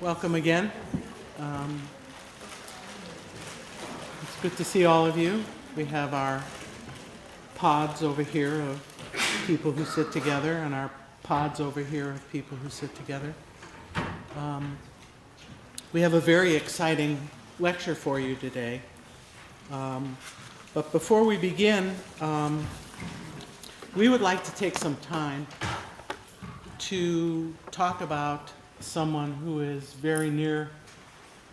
Welcome again. It's good to see all of you. We have our pods over here of people who sit together and our pods over here of people who sit together. We have a very exciting lecture for you today. But before we begin, we would like to take some time to talk about someone who is very near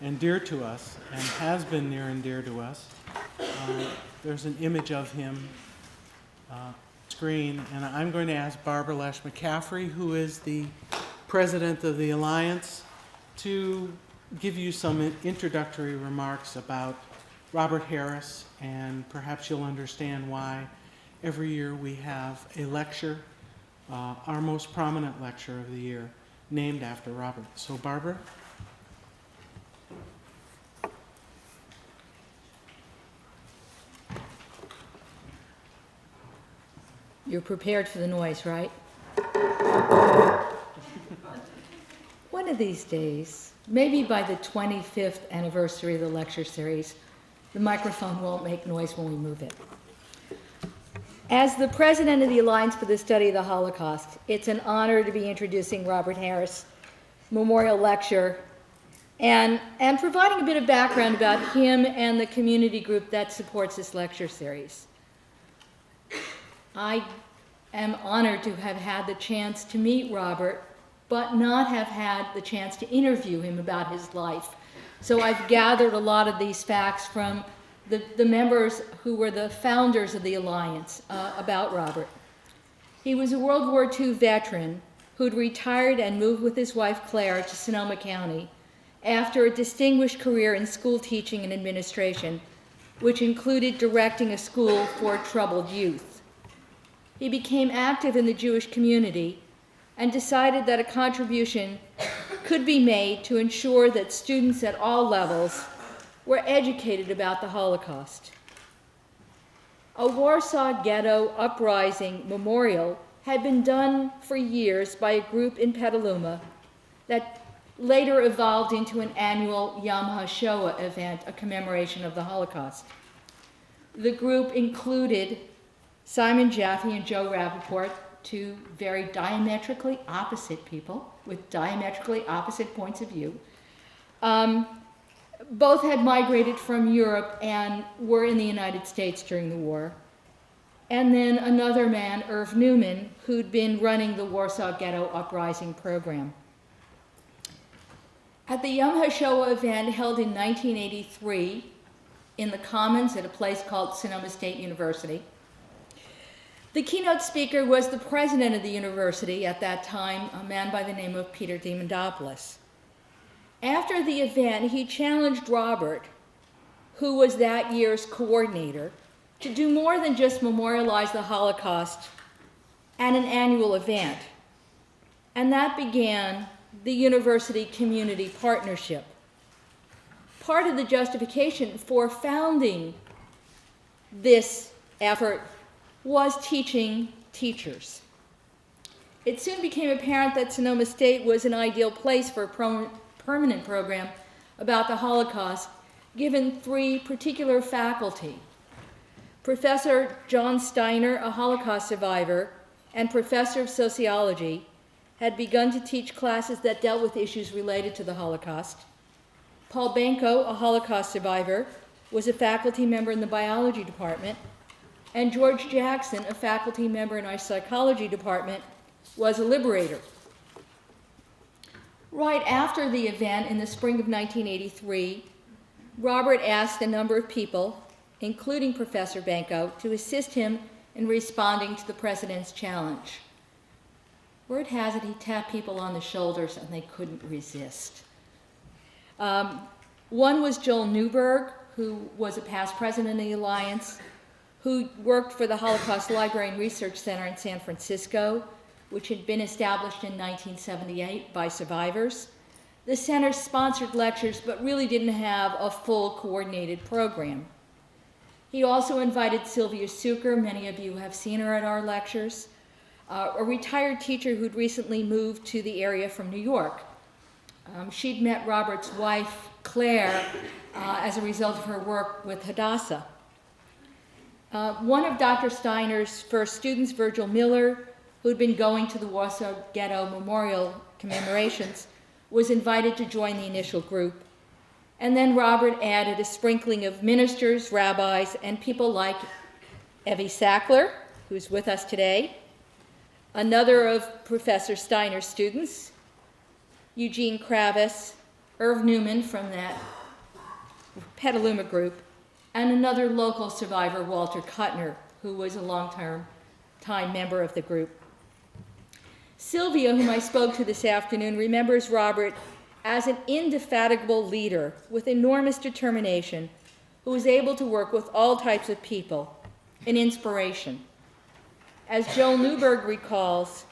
and dear to us and has been near and dear to us. There's an image of him on screen, and I'm going to ask Barbara Lesh McCaffrey, who is the president of the Alliance, to give you some introductory remarks about Robert Harris, and perhaps you'll understand why every year we have a lecture, our most prominent lecture of the year, named after Robert. So, Barbara? You're prepared for the noise, right? One of these days, maybe by the 25th anniversary of the lecture series, the microphone won't make noise when we move it. As the president of the Alliance for the Study of the Holocaust, it's an honor to be introducing Robert Harris Memorial Lecture and providing a bit of background about him and the community group that supports this lecture series. I am honored to have had the chance to meet Robert, but not have had the chance to interview him about his life. So I've gathered a lot of these facts from the members who were the founders of the Alliance about Robert. He was a World War II veteran who'd retired and moved with his wife Claire to Sonoma County after a distinguished career in school teaching and administration, which included directing a school for troubled youth. He became active in the Jewish community and decided that a contribution could be made to ensure that students at all levels were educated about the Holocaust. A Warsaw Ghetto Uprising memorial had been done for years by a group in Petaluma that later evolved into an annual Yom HaShoah event, a commemoration of the Holocaust. The group included Simon Jaffe and Joe Rappaport, two very diametrically opposite people with diametrically opposite points of view. Both had migrated from Europe and were in the United States during the war. And then another man, Irv Newman, who'd been running the Warsaw Ghetto Uprising program. At the Yom HaShoah event held in 1983 in the Commons at a place called Sonoma State University, the keynote speaker was the president of the university at that time, a man by the name of Peter Diamandopoulos. After the event, he challenged Robert, who was that year's coordinator, to do more than just memorialize the Holocaust at an annual event. And that began the University Community Partnership. Part of the justification for founding this effort was teaching teachers. It soon became apparent that Sonoma State was an ideal place for a permanent program about the Holocaust, given three particular faculty. Professor John Steiner, a Holocaust survivor and professor of sociology, had begun to teach classes that dealt with issues related to the Holocaust. Paul Benko, a Holocaust survivor, was a faculty member in the biology department, and George Jackson, a faculty member in our psychology department, was a liberator. Right after the event in the spring of 1983, Robert asked a number of people, including Professor Benko, to assist him in responding to the president's challenge. Word has it he tapped people on the shoulders and they couldn't resist. One was Joel Newberg, who was a past president of the Alliance, who worked for the Holocaust Library and Research Center in San Francisco, which had been established in 1978 by survivors. The center sponsored lectures, but really didn't have a full coordinated program. He also invited Sylvia Suker, many of you have seen her at our lectures, a retired teacher who'd recently moved to the area from New York. She'd met Robert's wife, Claire, as a result of her work with Hadassah. One of Dr. Steiner's first students, Virgil Miller, who'd been going to the Warsaw Ghetto Memorial commemorations, was invited to join the initial group. And then Robert added a sprinkling of ministers, rabbis, and people like Evie Sackler, who's with us today, another of Professor Steiner's students, Eugene Kravis, Irv Newman from that Petaluma group, and another local survivor, Walter Kuttner, who was a long-time member of the group. Sylvia, whom I spoke to this afternoon, remembers Robert as an indefatigable leader with enormous determination who was able to work with all types of people, an inspiration. As Joel Newberg recalls,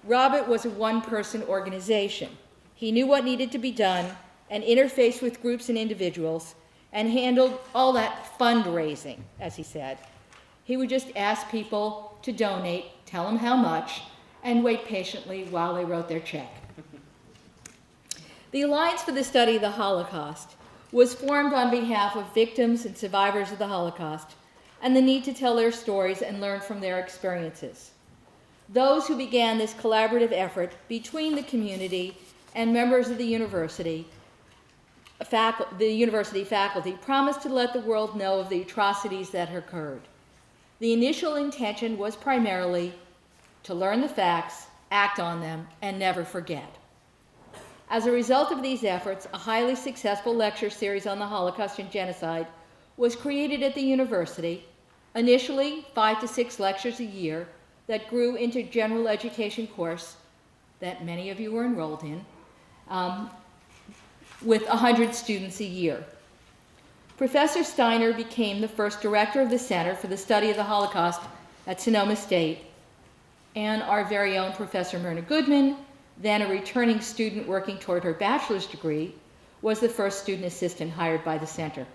Robert was a one-person organization. He knew what needed to be done and interfaced with groups and individuals and handled all that fundraising, as he said. He would just ask people to donate, tell them how much, and wait patiently while they wrote their check. The Alliance for the Study of the Holocaust was formed on behalf of victims and survivors of the Holocaust and the need to tell their stories and learn from their experiences. Those who began this collaborative effort between the community and members of the university faculty promised to let the world know of the atrocities that had occurred. The initial intention was primarily to learn the facts, act on them, and never forget. As a result of these efforts, a highly successful lecture series on the Holocaust and genocide was created at the university, initially 5 to 6 lectures a year that grew into a general education course that many of you were enrolled in, with 100 students a year. Professor Steiner became the first director of the Center for the Study of the Holocaust at Sonoma State, and our very own Professor Myrna Goodman, then a returning student working toward her bachelor's degree, was the first student assistant hired by the center.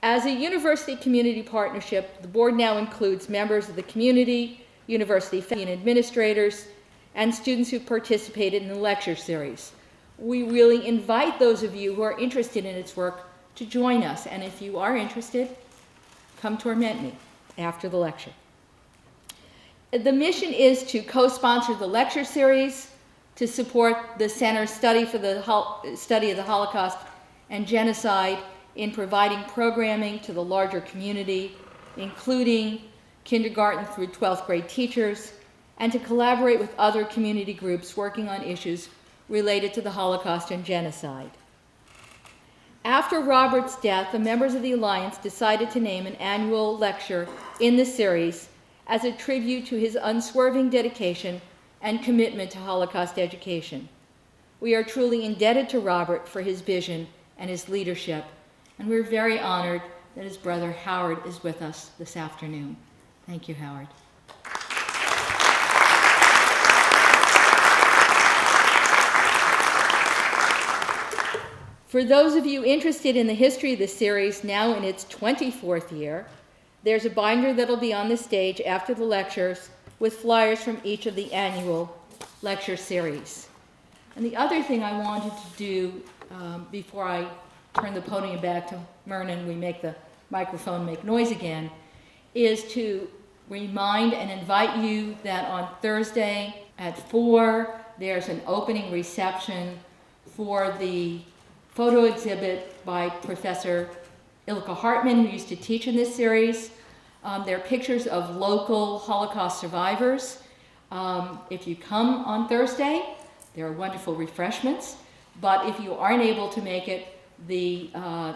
As a university community partnership, the board now includes members of the community, university faculty and administrators, and students who participated in the lecture series. We really invite those of you who are interested in its work to join us, and if you are interested, come torment me after the lecture. The mission is to co-sponsor the lecture series, to support the Center's study for the study of the Holocaust and genocide in providing programming to the larger community, including kindergarten through 12th grade teachers, and to collaborate with other community groups working on issues related to the Holocaust and genocide. After Robert's death, the members of the Alliance decided to name an annual lecture in the series as a tribute to his unswerving dedication and commitment to Holocaust education. We are truly indebted to Robert for his vision and his leadership, and we're very honored that his brother Howard is with us this afternoon. Thank you, Howard. For those of you interested in the history of the series, now in its 24th year, there's a binder that'll be on the stage after the lectures with flyers from each of the annual lecture series. And the other thing I wanted to do before I turn the podium back to Myrna and we make the microphone make noise again, is to remind and invite you that on Thursday at 4, there's an opening reception for the photo exhibit by Professor Ilka Hartman, who used to teach in this series. There are pictures of local Holocaust survivors. If you come on Thursday, there are wonderful refreshments. But if you aren't able to make it, the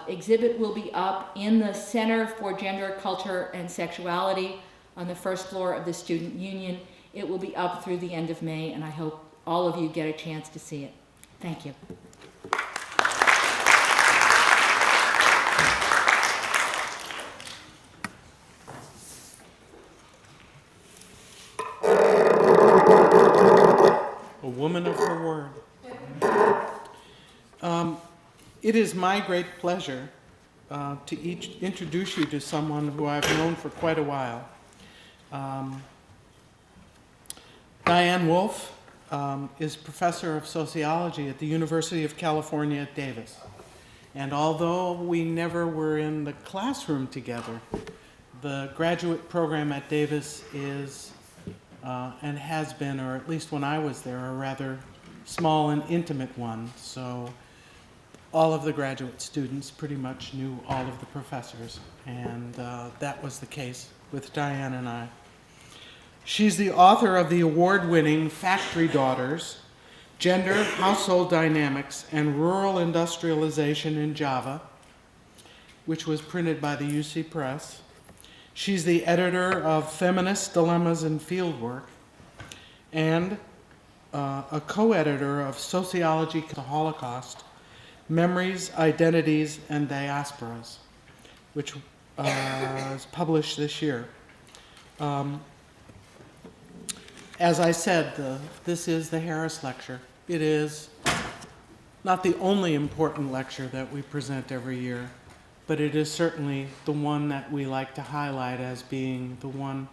exhibit will be up in the Center for Gender, Culture, and Sexuality on the first floor of the Student Union. It will be up through the end of May, and I hope all of you get a chance to see it. Thank you. A woman of her word. It is my great pleasure to introduce you to someone who I've known for quite a while. Diane Wolfe is professor of sociology at the University of California at Davis. And although we never were in the classroom together, the graduate program at Davis is, and has been, or at least when I was there, a rather small and intimate one. So all of the graduate students pretty much knew all of the professors, and that was the case with Diane and I. She's the author of the award-winning Factory Daughters, Gender, Household Dynamics, and Rural Industrialization in Java, which was printed by the UC Press. She's the editor of Feminist Dilemmas in Fieldwork, and a co-editor of Sociology of the Holocaust, Memories, Identities, and Diasporas, which was published this year. As I said, this is the Harris Lecture. It is not the only important lecture that we present every year, but it is certainly the one that we like to highlight as being the one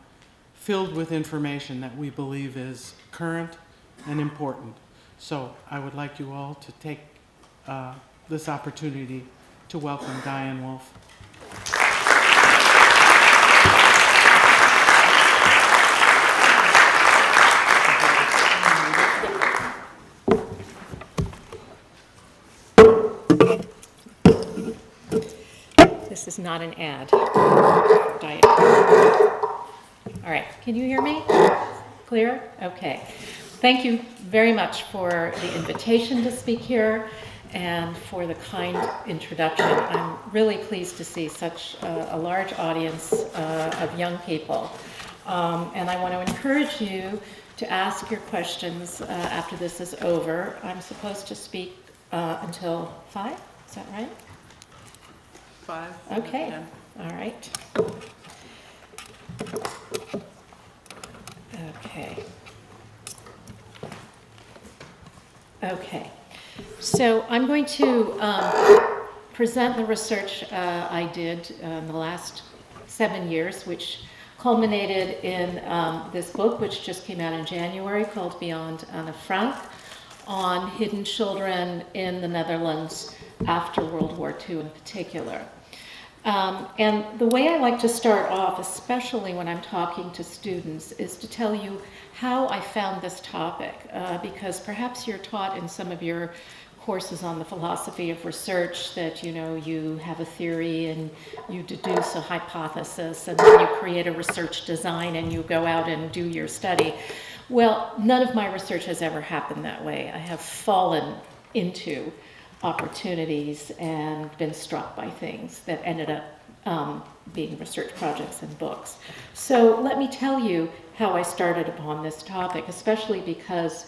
filled with information that we believe is current and important. So I would like you all to take this opportunity to welcome Diane Wolf. This is not an ad. Diane. All right, can you hear me? Clear? Okay. Thank you very much for the invitation to speak here and for the kind introduction. I'm really pleased to see such a large audience of young people. And I want to encourage you to ask your questions after this is over. I'm supposed to speak until 5, is that right? 5. Okay, 10. all right. Okay. Okay, so I'm going to present the research I did in the last 7 years, which culminated in this book, which just came out in January, called Beyond Anne Frank, on hidden children in the Netherlands after World War II in particular. And the way I like to start off, especially when I'm talking to students, is to tell you how I found this topic, because perhaps you're taught in some of your courses on the philosophy of research that, you know, you have a theory and you deduce a hypothesis and then you create a research design and you go out and do your study. Well, none of my research has ever happened that way. I have fallen into opportunities and been struck by things that ended up being research projects and books. So let me tell you how I started upon this topic, especially because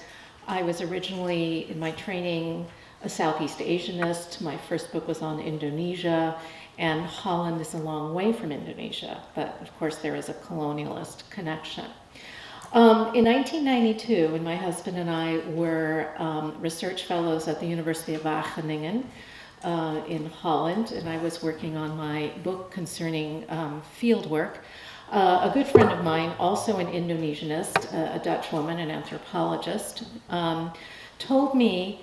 I was originally, in my training, a Southeast Asianist. My first book was on Indonesia, and Holland is a long way from Indonesia, but of course there is a colonialist connection. In 1992, when my husband and I were research fellows at the University of Wageningen in Holland, and I was working on my book concerning field work, a good friend of mine, also an Indonesianist, a Dutch woman, an anthropologist, told me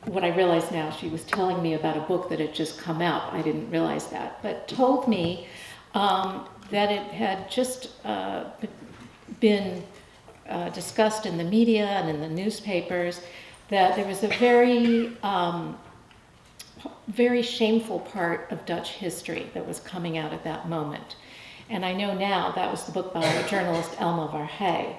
what I realize now. She was telling me about a book that had just come out. I didn't realize that, but told me that it had just been discussed in the media and in the newspapers, that there was a very shameful part of Dutch history that was coming out at that moment. And I know now that was the book by journalist Elma Verhey.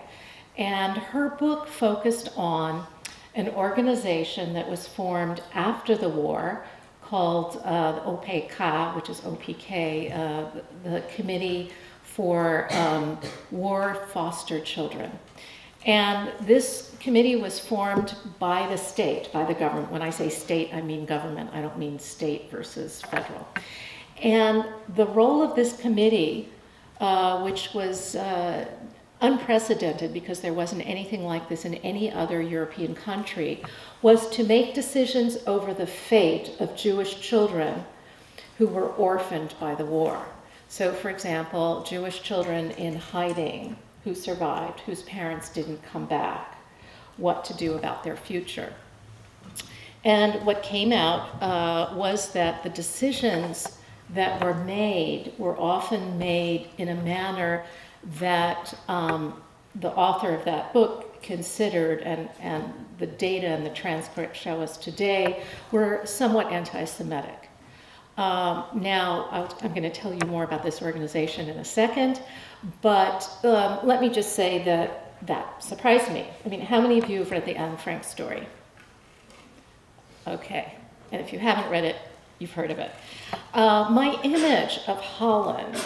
And her book focused on an organization that was formed after the war called the OPK, which is OPK, the Committee for War Foster Children. And this committee was formed by the state, by the government. When I say state, I mean government. I don't mean state versus federal. And the role of this committee, which was unprecedented because there wasn't anything like this in any other European country, was to make decisions over the fate of Jewish children who were orphaned by the war. So, for example, Jewish children in hiding who survived, whose parents didn't come back, what to do about their future. And what came out was that the decisions that were made were often made in a manner that the author of that book considered, and the data and the transcripts show us today, were somewhat anti-Semitic. Now, I'm going to tell you more about this organization in a second, but let me just say that surprised me. I mean, how many of you have read the Anne Frank story? Okay, and if you haven't read it, you've heard of it. My image of Holland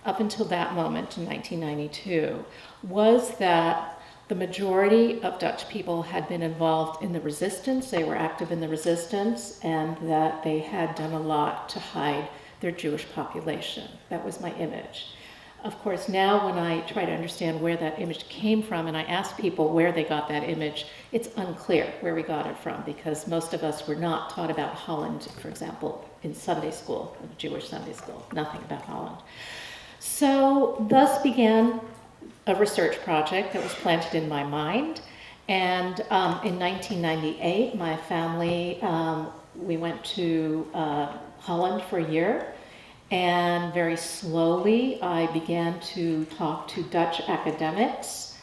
up until that moment in 1992 was that the majority of Dutch people had been involved in the resistance, they were active in the resistance, and that they had done a lot to hide their Jewish population. That was my image. Of course, now when I try to understand where that image came from and I ask people where they got that image, it's unclear where we got it from, because most of us were not taught about Holland, for example, in Sunday school, Jewish Sunday school, nothing about Holland. So thus began a research project that was planted in my mind. And in 1998, my family, we went to Holland for a year. And very slowly, I began to talk to Dutch academics,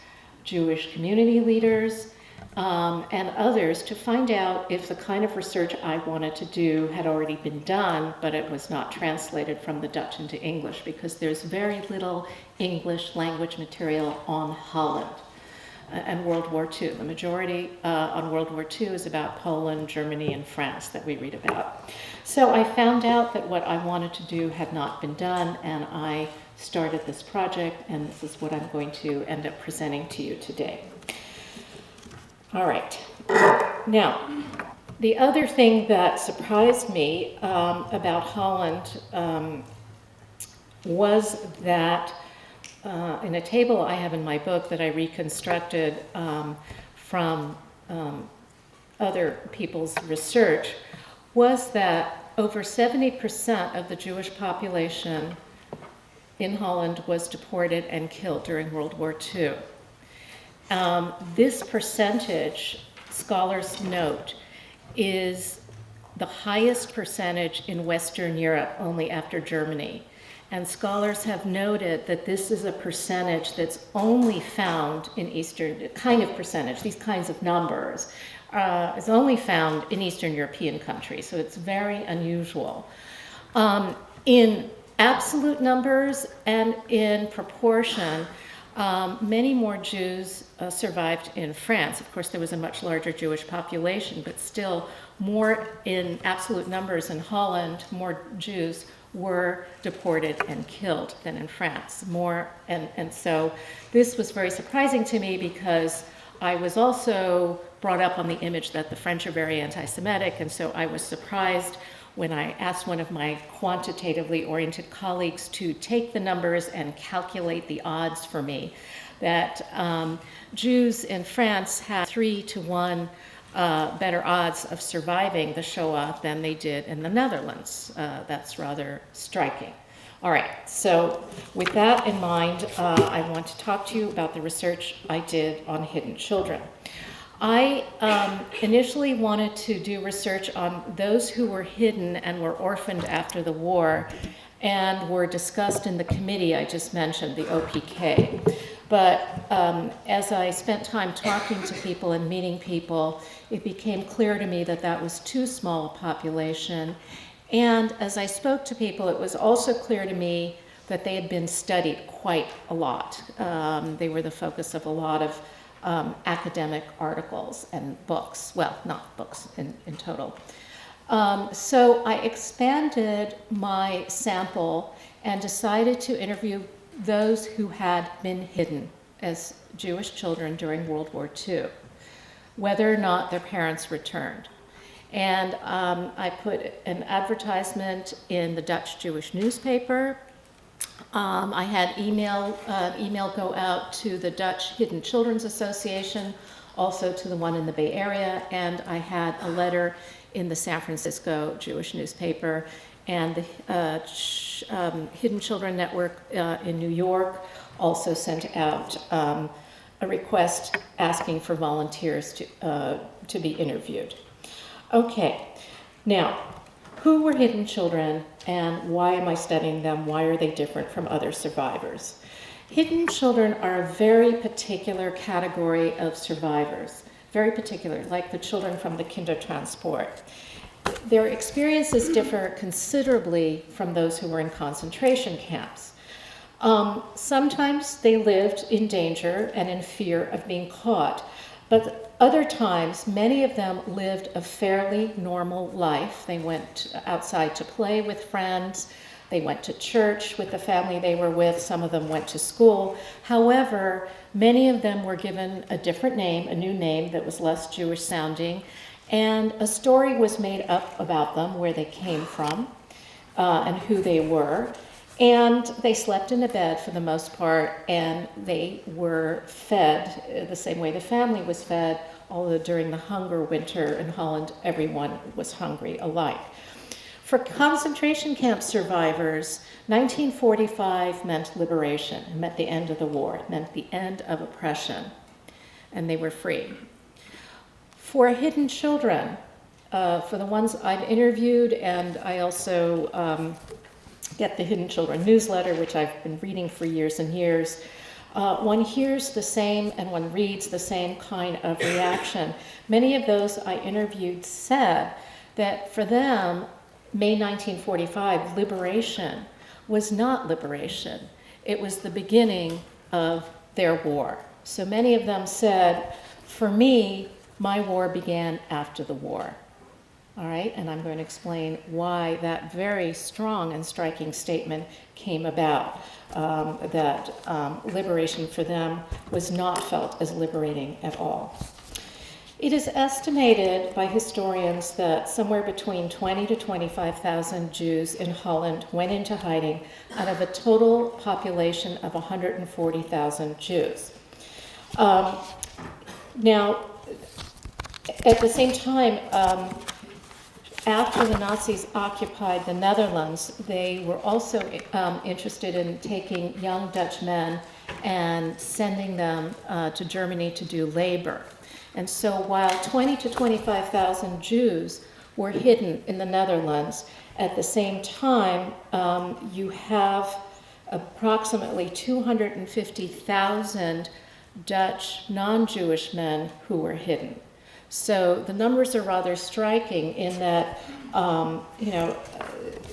Jewish community leaders, and others to find out if the kind of research I wanted to do had already been done, but it was not translated from the Dutch into English, because there's very little English language material on Holland and World War II. The majority on World War II is about Poland, Germany, and France that we read about. So I found out that what I wanted to do had not been done, and I started this project, and this is what I'm going to end up presenting to you today. All right. Now, the other thing that surprised me about Holland was that in a table I have in my book that I reconstructed from other people's research, was that over 70% of the Jewish population in Holland was deported and killed during World War II. This percentage, scholars note, is the highest percentage in Western Europe, only after Germany. And scholars have noted that this is a percentage that's only found in Eastern, kind of percentage, these kinds of numbers, is only found in Eastern European countries, so it's very unusual. In absolute numbers and in proportion, many more Jews survived in France. Of course, there was a much larger Jewish population, but still more in absolute numbers in Holland, more Jews were deported and killed than in France. And so this was very surprising to me, because I was also brought up on the image that the French are very anti-Semitic, and so I was surprised when I asked one of my quantitatively oriented colleagues to take the numbers and calculate the odds for me, that Jews in France had 3-to-1 better odds of surviving the Shoah than they did in the Netherlands. That's rather striking. All right, so with that in mind, I want to talk to you about the research I did on hidden children. I initially wanted to do research on those who were hidden and were orphaned after the war and were discussed in the committee I just mentioned, the OPK. But as I spent time talking to people and meeting people, it became clear to me that that was too small a population. And as I spoke to people, it was also clear to me that they had been studied quite a lot. They were the focus of a lot of academic articles and books. Well, not books in total. So I expanded my sample and decided to interview those who had been hidden as Jewish children during World War II, whether or not their parents returned. And I put an advertisement in the Dutch Jewish newspaper. I had email go out to the Dutch Hidden Children's Association, also to the one in the Bay Area, and I had a letter in the San Francisco Jewish newspaper, and the Hidden Children Network in New York also sent out a request asking for volunteers to be interviewed. Okay, now, who were hidden children and why am I studying them? Why are they different from other survivors? Hidden children are a very particular category of survivors, very particular, like the children from the Kindertransport. Their experiences differ considerably from those who were in concentration camps. Sometimes they lived in danger and in fear of being caught, but other times, many of them lived a fairly normal life. They went outside to play with friends. They went to church with the family they were with. Some of them went to school. However, many of them were given a different name, a new name that was less Jewish sounding, and a story was made up about them, where they came from, and who they were. And they slept in a bed for the most part, and they were fed the same way the family was fed, although during the hunger winter in Holland, everyone was hungry alike. For concentration camp survivors, 1945 meant liberation. It meant the end of the war. It meant the end of oppression, and they were free. For hidden children, for the ones I've interviewed, and I also get the Hidden Children newsletter, which I've been reading for years and years, one hears the same and one reads the same kind of reaction. Many of those I interviewed said that for them, May 1945, liberation was not liberation. It was the beginning of their war. So many of them said, for me, my war began after the war. All right, and I'm going to explain why that very strong and striking statement came about, that liberation for them was not felt as liberating at all. It is estimated by historians that somewhere between 20 to 25,000 Jews in Holland went into hiding out of a total population of 140,000 Jews. Now, at the same time, after the Nazis occupied the Netherlands, they were also interested in taking young Dutch men and sending them to Germany to do labor. And so while 20 to 25,000 Jews were hidden in the Netherlands, at the same time, you have approximately 250,000 Dutch non-Jewish men who were hidden. So the numbers are rather striking in that,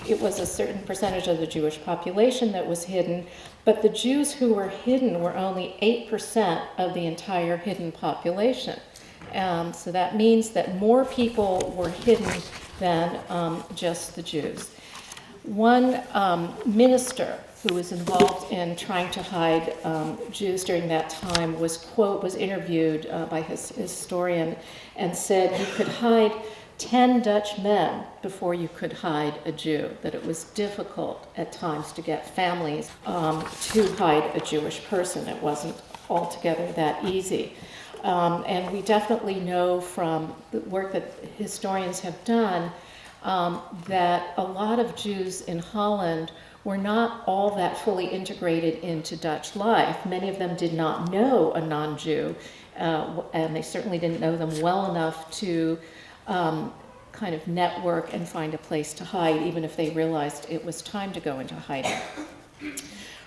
it was a certain percentage of the Jewish population that was hidden, but the Jews who were hidden were only 8% of the entire hidden population. So that means that more people were hidden than just the Jews. One minister who was involved in trying to hide Jews during that time was interviewed by his historian and said you could hide 10 Dutch men before you could hide a Jew, that it was difficult at times to get families to hide a Jewish person. It wasn't altogether that easy. And we definitely know from the work that historians have done that a lot of Jews in Holland were not all that fully integrated into Dutch life. Many of them did not know a non-Jew, and they certainly didn't know them well enough to kind of network and find a place to hide, even if they realized it was time to go into hiding.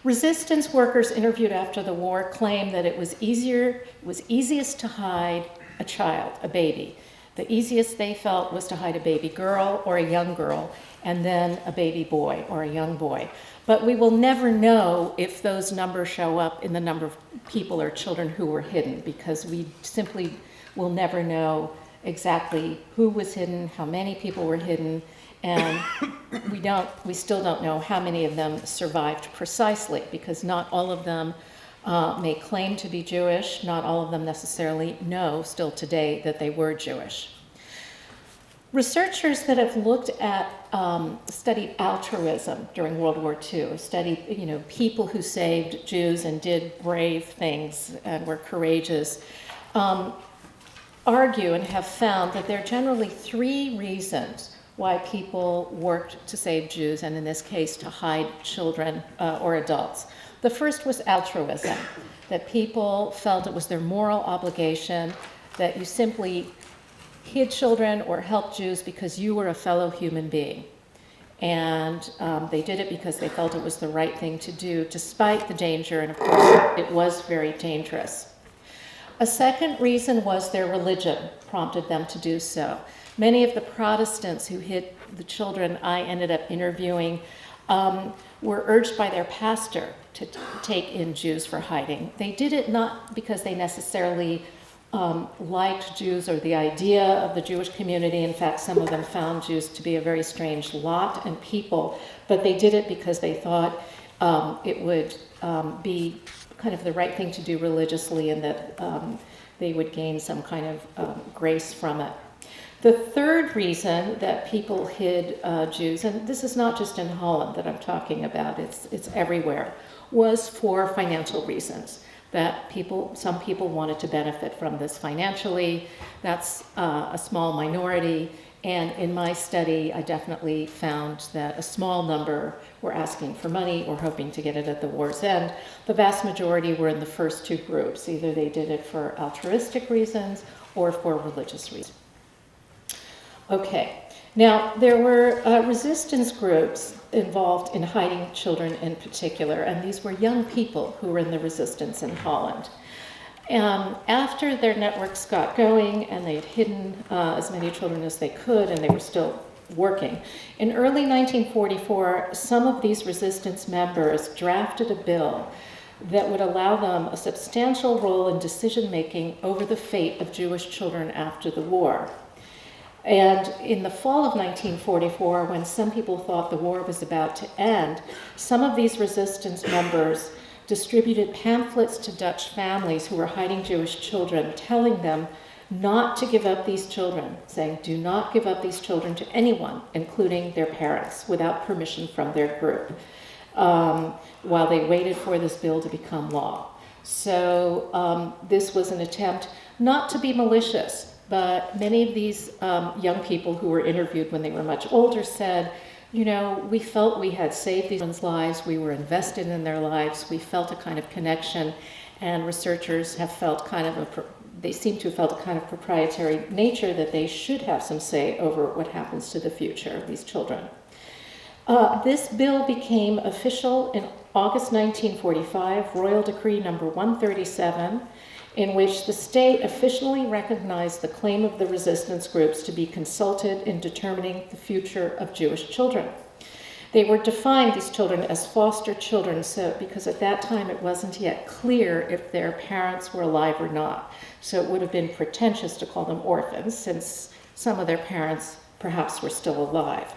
Resistance workers interviewed after the war claimed that it was easiest to hide a child, a baby. The easiest they felt was to hide a baby girl or a young girl, and then a baby boy or a young boy. But we will never know if those numbers show up in the number of people or children who were hidden, because we simply will never know exactly who was hidden, how many people were hidden, and we still don't know how many of them survived precisely, because not all of them may claim to be Jewish. Not all of them necessarily know still today that they were Jewish. Researchers that have looked at, studied altruism during World War II, studied, people who saved Jews and did brave things and were courageous, argue and have found that there are generally three reasons why people worked to save Jews, and in this case, to hide children or adults. The first was altruism, that people felt it was their moral obligation, that you simply hid children or helped Jews because you were a fellow human being. And they did it because they felt it was the right thing to do, despite the danger, and of course it was very dangerous. A second reason was their religion prompted them to do so. Many of the Protestants who hid the children I ended up interviewing were urged by their pastor to take in Jews for hiding. They did it not because they necessarily liked Jews or the idea of the Jewish community. In fact, some of them found Jews to be a very strange lot and people, but they did it because they thought it would be kind of the right thing to do religiously, and that they would gain some kind of grace from it. The third reason that people hid Jews, and this is not just in Holland that I'm talking about, it's everywhere, was for financial reasons. That some people wanted to benefit from this financially. That's a small minority. And in my study, I definitely found that a small number were asking for money or hoping to get it at the war's end. The vast majority were in the first two groups. Either they did it for altruistic reasons or for religious reasons. Okay, now there were resistance groups involved in hiding children in particular, and these were young people who were in the resistance in Holland. After their networks got going and they had hidden as many children as they could, and they were still working, in early 1944, some of these resistance members drafted a bill that would allow them a substantial role in decision-making over the fate of Jewish children after the war. And in the fall of 1944, when some people thought the war was about to end, some of these resistance members distributed pamphlets to Dutch families who were hiding Jewish children, telling them not to give up these children, saying, do not give up these children to anyone, including their parents, without permission from their group, while they waited for this bill to become law. So this was an attempt not to be malicious, but many of these young people who were interviewed when they were much older said, you know, we felt we had saved these one's lives, we were invested in their lives, we felt a kind of connection, and researchers have felt they seem to have felt a kind of proprietary nature that they should have some say over what happens to the future of these children. This bill became official in August 1945, Royal Decree number 137, in which the state officially recognized the claim of the resistance groups to be consulted in determining the future of Jewish children. They were defined, these children, as foster children, because at that time it wasn't yet clear if their parents were alive or not. So it would have been pretentious to call them orphans, since some of their parents perhaps were still alive.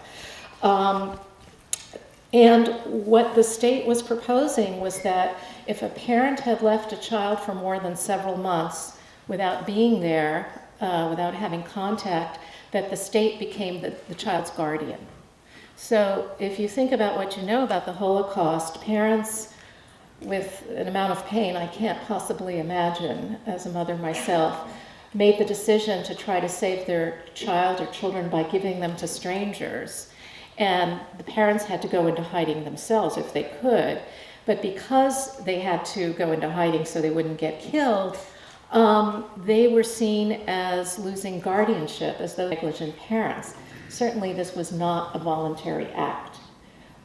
And what the state was proposing was that if a parent had left a child for more than several months without being there, without having contact, that the state became the child's guardian. So if you think about what you know about the Holocaust, parents with an amount of pain I can't possibly imagine as a mother myself, made the decision to try to save their child or children by giving them to strangers. And the parents had to go into hiding themselves if they could. But because they had to go into hiding so they wouldn't get killed, they were seen as losing guardianship, as though negligent parents. Certainly this was not a voluntary act.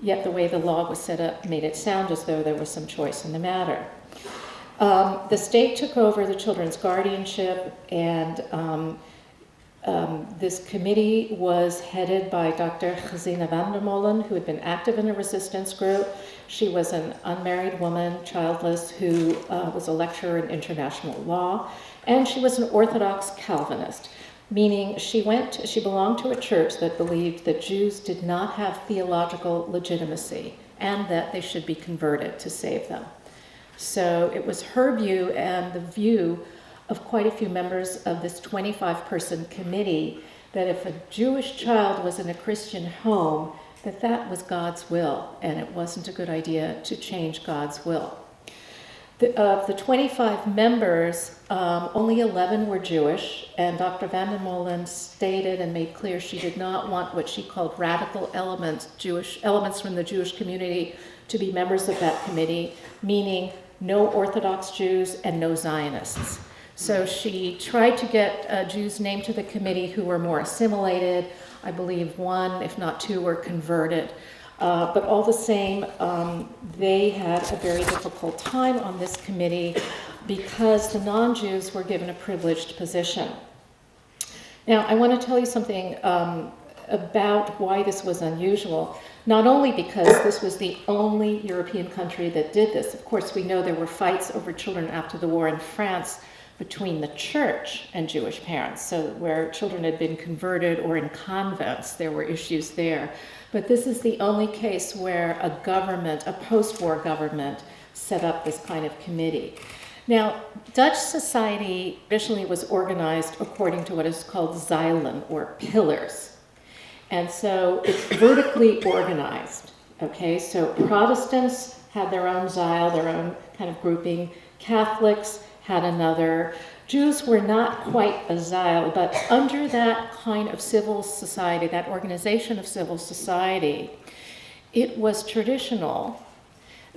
Yet the way the law was set up made it sound as though there was some choice in the matter. The state took over the children's guardianship, and this committee was headed by Dr. Gesine van der Molen, who had been active in a resistance group. She was an unmarried woman, childless, who was a lecturer in international law, and she was an Orthodox Calvinist, meaning she belonged to a church that believed that Jews did not have theological legitimacy and that they should be converted to save them. So it was her view and the view of quite a few members of this 25-person committee that if a Jewish child was in a Christian home, that was God's will, and it wasn't a good idea to change God's will. Of the 25 members, only 11 were Jewish, and Dr. van den Molen stated and made clear she did not want what she called radical elements, Jewish elements from the Jewish community, to be members of that committee, meaning no Orthodox Jews and no Zionists. So she tried to get Jews named to the committee who were more assimilated. I believe one, if not two, were converted. But all the same, they had a very difficult time on this committee because the non-Jews were given a privileged position. Now, I want to tell you something about why this was unusual, not only because this was the only European country that did this. Of course, we know there were fights over children after the war in France between the church and Jewish parents, so where children had been converted or in convents, there were issues there. But this is the only case where a government, a post-war government, set up this kind of committee. Now, Dutch society traditionally was organized according to what is called zeilen, or pillars. And so it's vertically organized, okay? So Protestants had their own zeil, their own kind of grouping. Catholics had another. Jews were not quite a zeil, but under that kind of civil society, that organization of civil society, it was traditional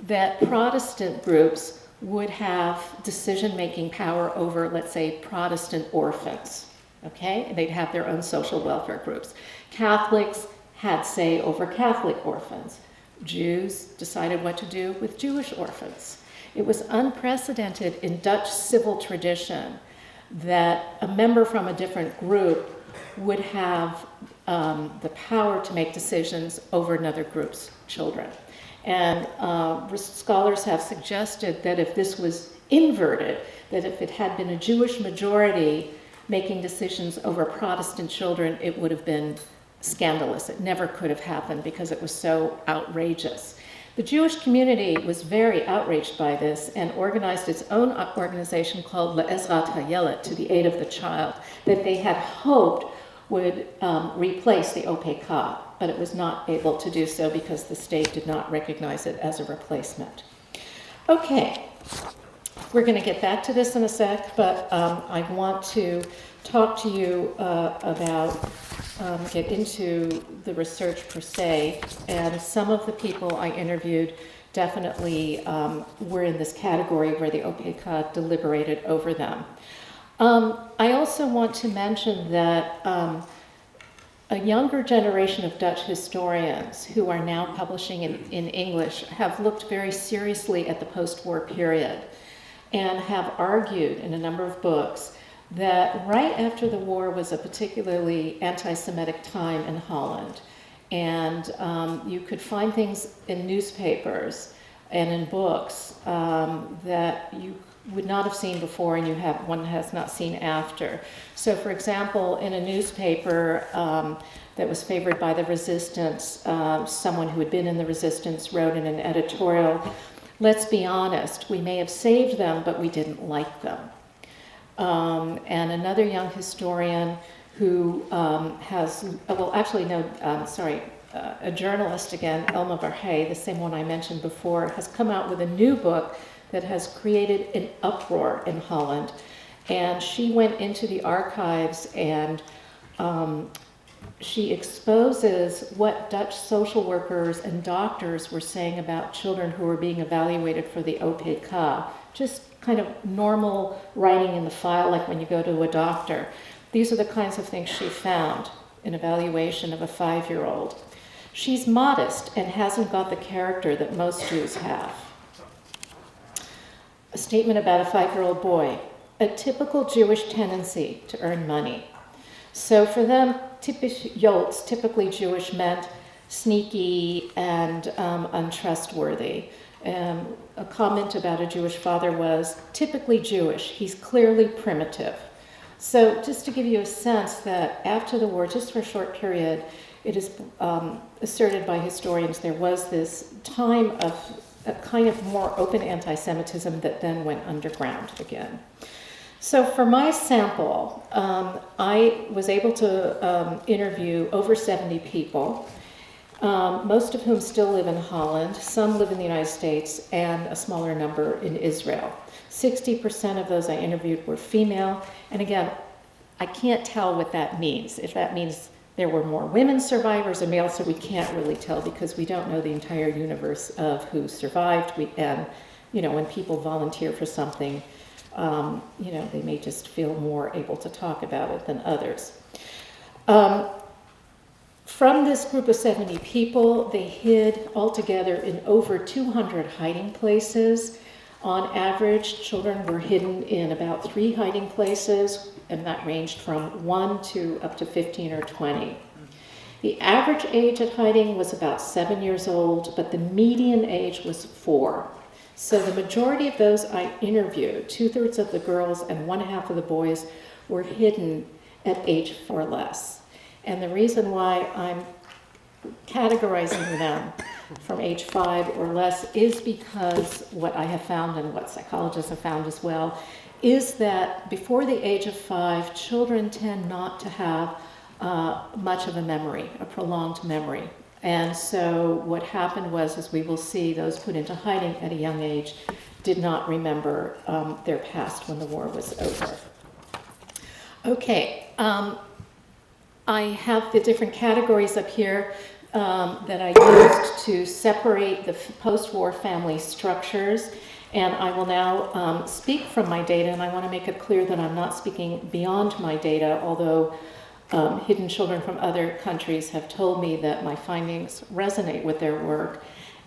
that Protestant groups would have decision-making power over, let's say, Protestant orphans, okay? They'd have their own social welfare groups. Catholics had say over Catholic orphans. Jews decided what to do with Jewish orphans. It was unprecedented in Dutch civil tradition that a member from a different group would have the power to make decisions over another group's children. And scholars have suggested that if this was inverted, that if it had been a Jewish majority making decisions over Protestant children, it would have been scandalous. It never could have happened because it was so outrageous. The Jewish community was very outraged by this and organized its own organization called Le'ezrat Hayeled, to the aid of the child, that they had hoped would replace the OPK, but it was not able to do so because the state did not recognize it as a replacement. Okay, we're going to get back to this in a sec, but I want to talk to you about get into the research per se, and some of the people I interviewed definitely were in this category where the OPK deliberated over them. I also want to mention that a younger generation of Dutch historians who are now publishing in English have looked very seriously at the post-war period and have argued in a number of books that right after the war was a particularly anti-Semitic time in Holland. And you could find things in newspapers and in books that you would not have seen before and one has not seen after. So for example, in a newspaper that was favored by the resistance, someone who had been in the resistance wrote in an editorial, "Let's be honest, we may have saved them, but we didn't like them." And another young historian who a journalist again, Elma Verhey, the same one I mentioned before, has come out with a new book that has created an uproar in Holland. And she went into the archives and she exposes what Dutch social workers and doctors were saying about children who were being evaluated for the OPK, just kind of normal writing in the file, like when you go to a doctor. These are the kinds of things she found in evaluation of a 5-year-old. She's modest and hasn't got the character that most Jews have. A statement about a 5-year-old boy, a typical Jewish tendency to earn money. So for them, typisch Joods, typically Jewish, meant sneaky and untrustworthy. A comment about a Jewish father was, typically Jewish, he's clearly primitive. So just to give you a sense that after the war, just for a short period, it is asserted by historians there was this time of a kind of more open anti-Semitism that then went underground again. So for my sample, I was able to interview over 70 people. most of whom still live in Holland, some live in the United States, and a smaller number in Israel. 60% of those I interviewed were female, and again, I can't tell what that means. If that means there were more women survivors or male, so we can't really tell because we don't know the entire universe of who survived. And when people volunteer for something, they may just feel more able to talk about it than others. From this group of 70 people, they hid altogether in over 200 hiding places. On average, children were hidden in about 3 hiding places, and that ranged from 1 to up to 15 or 20. The average age at hiding was about 7 years old, but the median age was 4. So the majority of those I interviewed, 2/3 of the girls and 1/2 of the boys, were hidden at age 4 or less. And the reason why I'm categorizing them from age 5 or less is because what I have found, and what psychologists have found as well, is that before the age of 5, children tend not to have much of a memory, a prolonged memory. And so what happened was, as we will see, those put into hiding at a young age did not remember their past when the war was over. Okay, I have the different categories up here that I used to separate the post-war family structures. And I will now speak from my data, and I want to make it clear that I'm not speaking beyond my data, although hidden children from other countries have told me that my findings resonate with their work.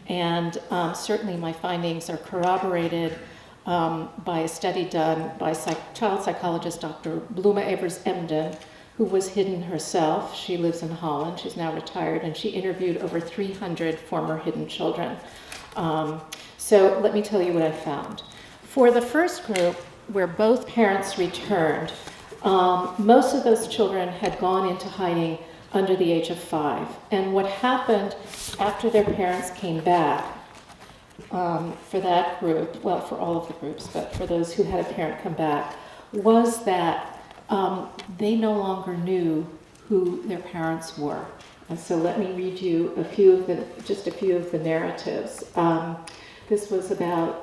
And certainly my findings are corroborated by a study done by child psychologist Dr. Bloema Evers-Emden, who was hidden herself. She lives in Holland. She's now retired, and she interviewed over 300 former hidden children. So let me tell you what I found. For the first group, where both parents returned, most of those children had gone into hiding under the age of 5. And what happened after their parents came back, for that group, well, for all of the groups, but for those who had a parent come back, was that they no longer knew who their parents were. And so let me read you just a few of the narratives. This was about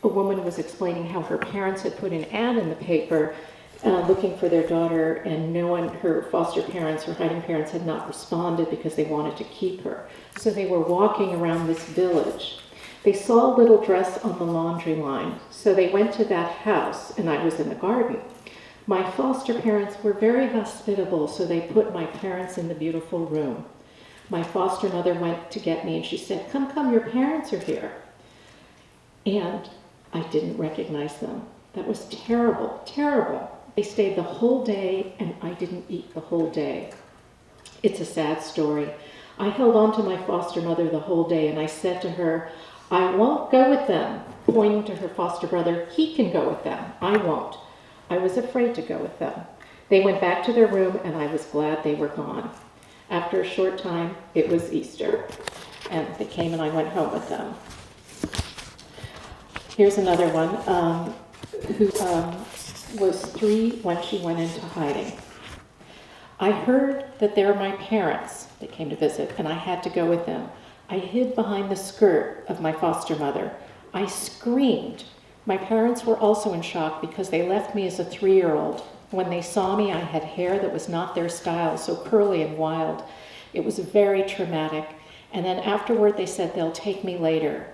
a woman was explaining how her parents had put an ad in the paper looking for their daughter, and no one, her foster parents, her hiding parents, had not responded because they wanted to keep her. So they were walking around this village. They saw a little dress on the laundry line, so they went to that house, and I was in the garden. My foster parents were very hospitable, so they put my parents in the beautiful room. My foster mother went to get me, and she said, come, your parents are here. And I didn't recognize them. That was terrible, terrible. They stayed the whole day, and I didn't eat the whole day. It's a sad story. I held on to my foster mother the whole day, and I said to her, I won't go with them, pointing to her foster brother. He can go with them. I won't. I was afraid to go with them. They went back to their room, and I was glad they were gone. After a short time, it was Easter, and they came and I went home with them. Here's another one who was 3 when she went into hiding. I heard that they were my parents. They came to visit, and I had to go with them. I hid behind the skirt of my foster mother. I screamed. My parents were also in shock because they left me as a 3-year-old. When they saw me, I had hair that was not their style, so curly and wild. It was very traumatic. And then afterward, they said they'll take me later,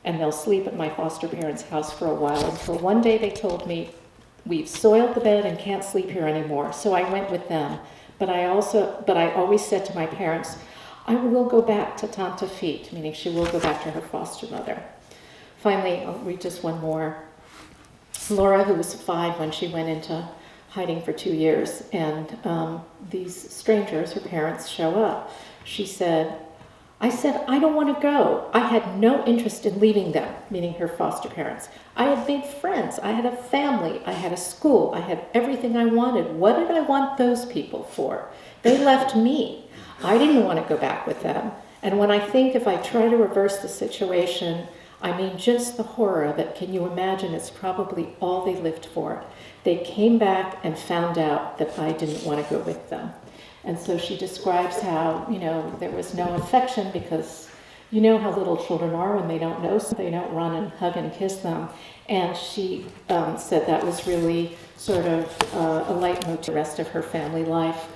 and they'll sleep at my foster parents' house for a while, until one day they told me, we've soiled the bed and can't sleep here anymore. So I went with them. But I always said to my parents, I will go back to Tante Fiet, meaning she will go back to her foster mother. Finally, I'll read just one more. Laura, who was 5 when she went into hiding for 2 years, and these strangers, her parents, show up. She said, I said, I don't want to go. I had no interest in leaving them, meaning her foster parents. I had made friends. I had a family. I had a school. I had everything I wanted. What did I want those people for? They left me. I didn't want to go back with them. And when I think if I try to reverse the situation, I mean just the horror of it. Can you imagine? It's probably all they lived for. They came back and found out that I didn't want to go with them. And so she describes how, there was no affection because you know how little children are when they don't know, so they don't run and hug and kiss them. And she said that was really sort of a leitmotif the rest of her family life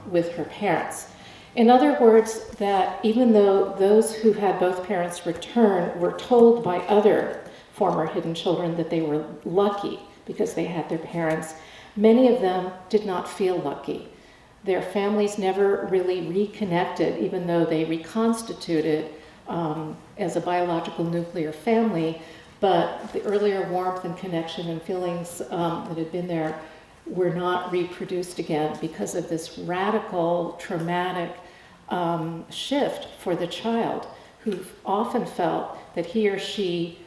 with her parents. In other words, that even though those who had both parents return were told by other former hidden children that they were lucky because they had their parents, many of them did not feel lucky. Their families never really reconnected, even though they reconstituted as a biological nuclear family, but the earlier warmth and connection and feelings that had been there were not reproduced again because of this radical, traumatic shift for the child, who often felt that he or she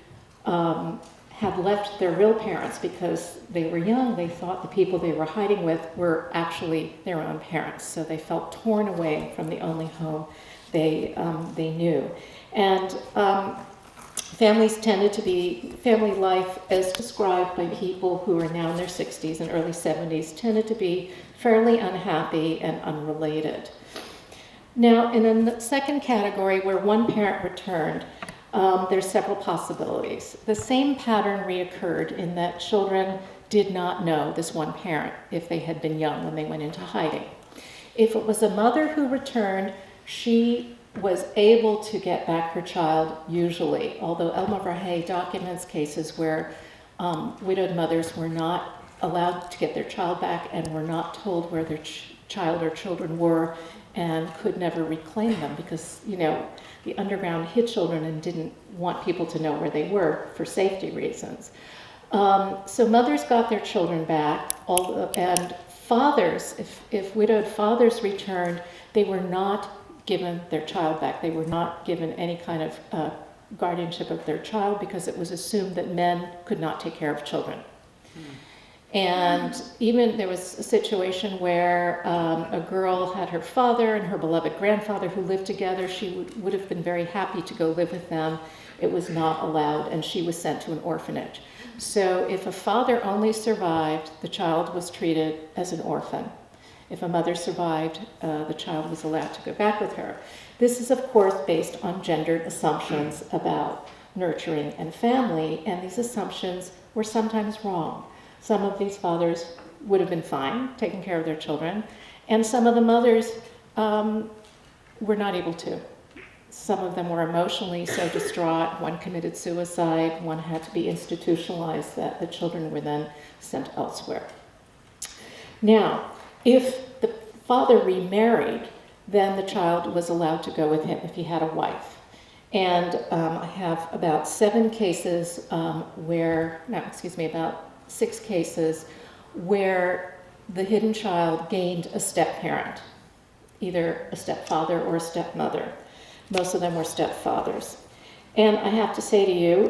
had left their real parents because they were young. They thought the people they were hiding with were actually their own parents. So they felt torn away from the only home they knew. And family life, as described by people who are now in their 60s and early 70s, tended to be fairly unhappy and unrelated. Now, in the second category, where one parent returned, there's several possibilities. The same pattern reoccurred in that children did not know this one parent if they had been young when they went into hiding. If it was a mother who returned, she was able to get back her child usually, although Elma Verhey documents cases where widowed mothers were not allowed to get their child back and were not told where their child or children were and could never reclaim them because, the underground hid children and didn't want people to know where they were for safety reasons. So mothers got their children back, and fathers, if widowed fathers returned, they were not given their child back. They were not given any kind of guardianship of their child because it was assumed that men could not take care of children. And even there was a situation where a girl had her father and her beloved grandfather who lived together. She would have been very happy to go live with them. It was not allowed, and she was sent to an orphanage. So if a father only survived, the child was treated as an orphan. If a mother survived, the child was allowed to go back with her. This is, of course, based on gendered assumptions about nurturing and family, and these assumptions were sometimes wrong. Some of these fathers would have been fine taking care of their children, and some of the mothers were not able to. Some of them were emotionally so distraught. One committed suicide. One had to be institutionalized, that the children were then sent elsewhere. Now, if the father remarried, then the child was allowed to go with him if he had a wife. And I have about 6 cases where the hidden child gained a step-parent, either a stepfather or a stepmother. Most of them were stepfathers. And I have to say to you,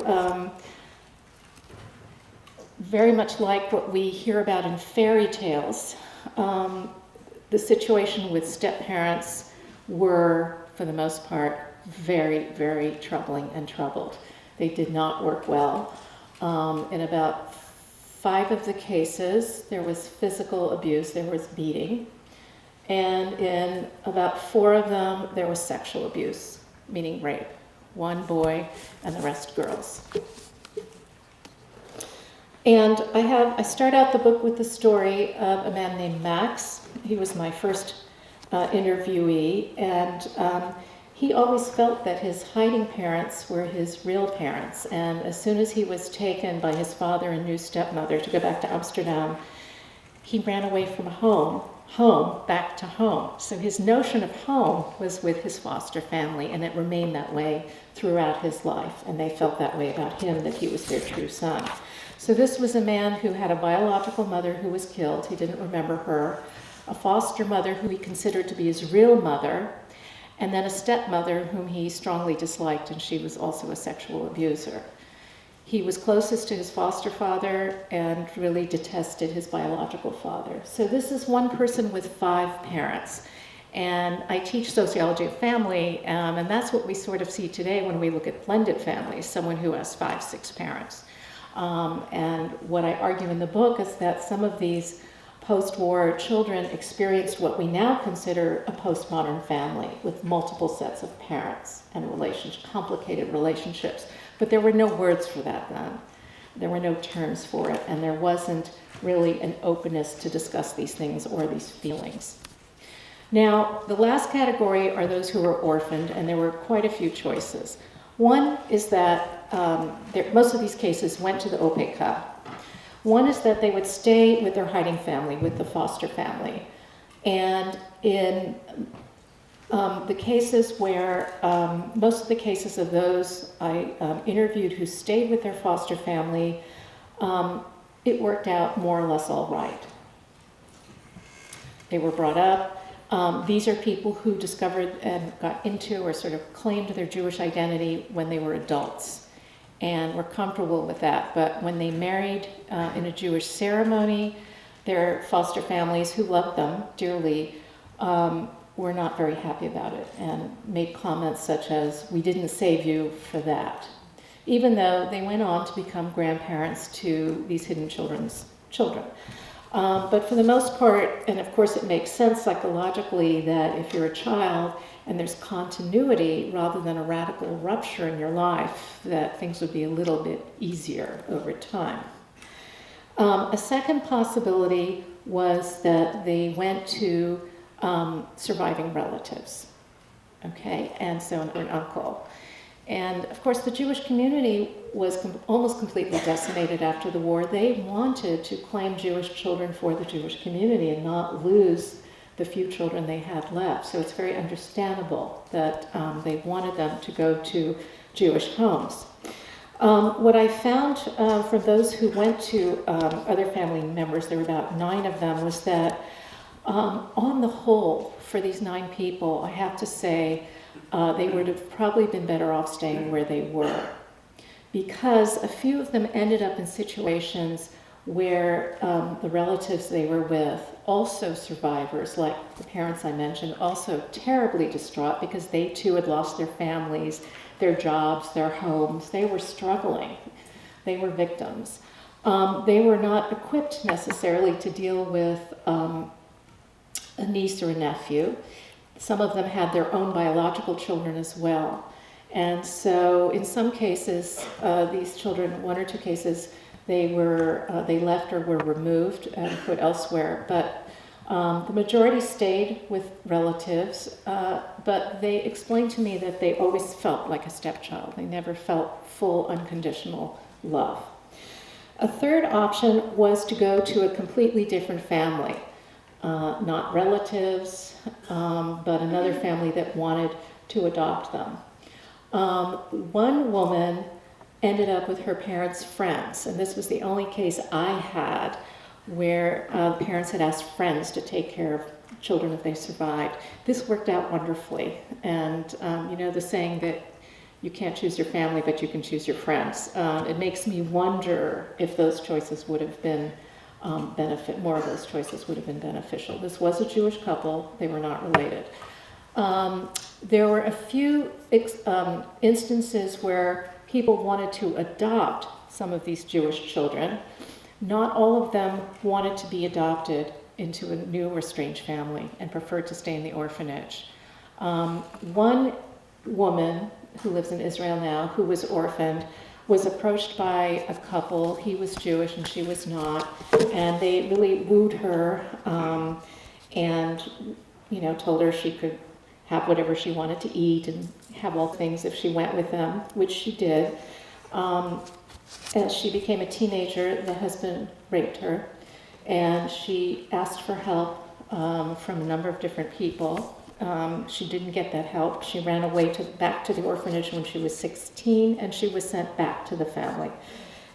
very much like what we hear about in fairy tales, the situation with step-parents were, for the most part, very, very troubling and troubled. They did not work well. In about 5 of the cases, there was physical abuse, there was beating. And in about 4 of them, there was sexual abuse, meaning rape. 1 boy and the rest girls. And I start out the book with the story of a man named Max. He was my first interviewee, and he always felt that his hiding parents were his real parents. And as soon as he was taken by his father and new stepmother to go back to Amsterdam, he ran away from home, back to home. So his notion of home was with his foster family, and it remained that way throughout his life. And they felt that way about him, that he was their true son. So this was a man who had a biological mother who was killed. He didn't remember her. A foster mother who he considered to be his real mother, and then a stepmother whom he strongly disliked, and she was also a sexual abuser. He was closest to his foster father and really detested his biological father. So this is one person with 5 parents. And I teach sociology of family, and that's what we sort of see today when we look at blended families, someone who has 5, 6 parents. And what I argue in the book is that some of these post-war children experienced what we now consider a postmodern family with multiple sets of parents and complicated relationships. But there were no words for that then. There were no terms for it, and there wasn't really an openness to discuss these things or these feelings. Now, the last category are those who were orphaned, and there were quite a few choices. One is that most of these cases went to the OPK. One is that they would stay with their hiding family, with the foster family. And in the cases where, most of the cases of those I interviewed who stayed with their foster family, it worked out more or less all right. They were brought up. These are people who discovered and got into or sort of claimed their Jewish identity when they were adults and were comfortable with that. But when they married in a Jewish ceremony, their foster families, who loved them dearly, were not very happy about it and made comments such as, "We didn't save you for that," even though they went on to become grandparents to these hidden children's children. But for the most part, and of course it makes sense psychologically that if you're a child and there's continuity rather than a radical rupture in your life, that things would be a little bit easier over time. A second possibility was that they went to surviving relatives, okay, and so an uncle. And of course the Jewish community was almost completely decimated after the war. They wanted to claim Jewish children for the Jewish community and not lose the few children they had left. So it's very understandable that they wanted them to go to Jewish homes. What I found for those who went to other family members, there were about 9 of them, was that on the whole, for these 9 people, I have to say, they would have probably been better off staying where they were, because a few of them ended up in situations where the relatives they were with, also survivors, like the parents I mentioned, also terribly distraught because they too had lost their families, their jobs, their homes. They were struggling. They were victims. They were not equipped necessarily to deal with a niece or a nephew. Some of them had their own biological children as well. And so in some cases, these children, 1 or 2 cases, they left or were removed and put elsewhere. But the majority stayed with relatives, but they explained to me that they always felt like a stepchild. They never felt full unconditional love. A third option was to go to a completely different family. Not relatives, but another family that wanted to adopt them. One woman ended up with her parents' friends, and this was the only case I had where parents had asked friends to take care of children if they survived. This worked out wonderfully, and you know the saying that you can't choose your family, but you can choose your friends. It makes me wonder if those choices would have been more of those choices would have been beneficial. This was a Jewish couple. They were not related. There were a few instances where people wanted to adopt some of these Jewish children. Not all of them wanted to be adopted into a new or strange family and preferred to stay in the orphanage. One woman who lives in Israel now, who was orphaned, was approached by a couple. He was Jewish and she was not, and they really wooed her and told her she could have whatever she wanted to eat and have all things if she went with them, which she did. As she became a teenager, the husband raped her, and she asked for help from a number of different people. She didn't get that help. She ran away back to the orphanage when she was 16, and she was sent back to the family.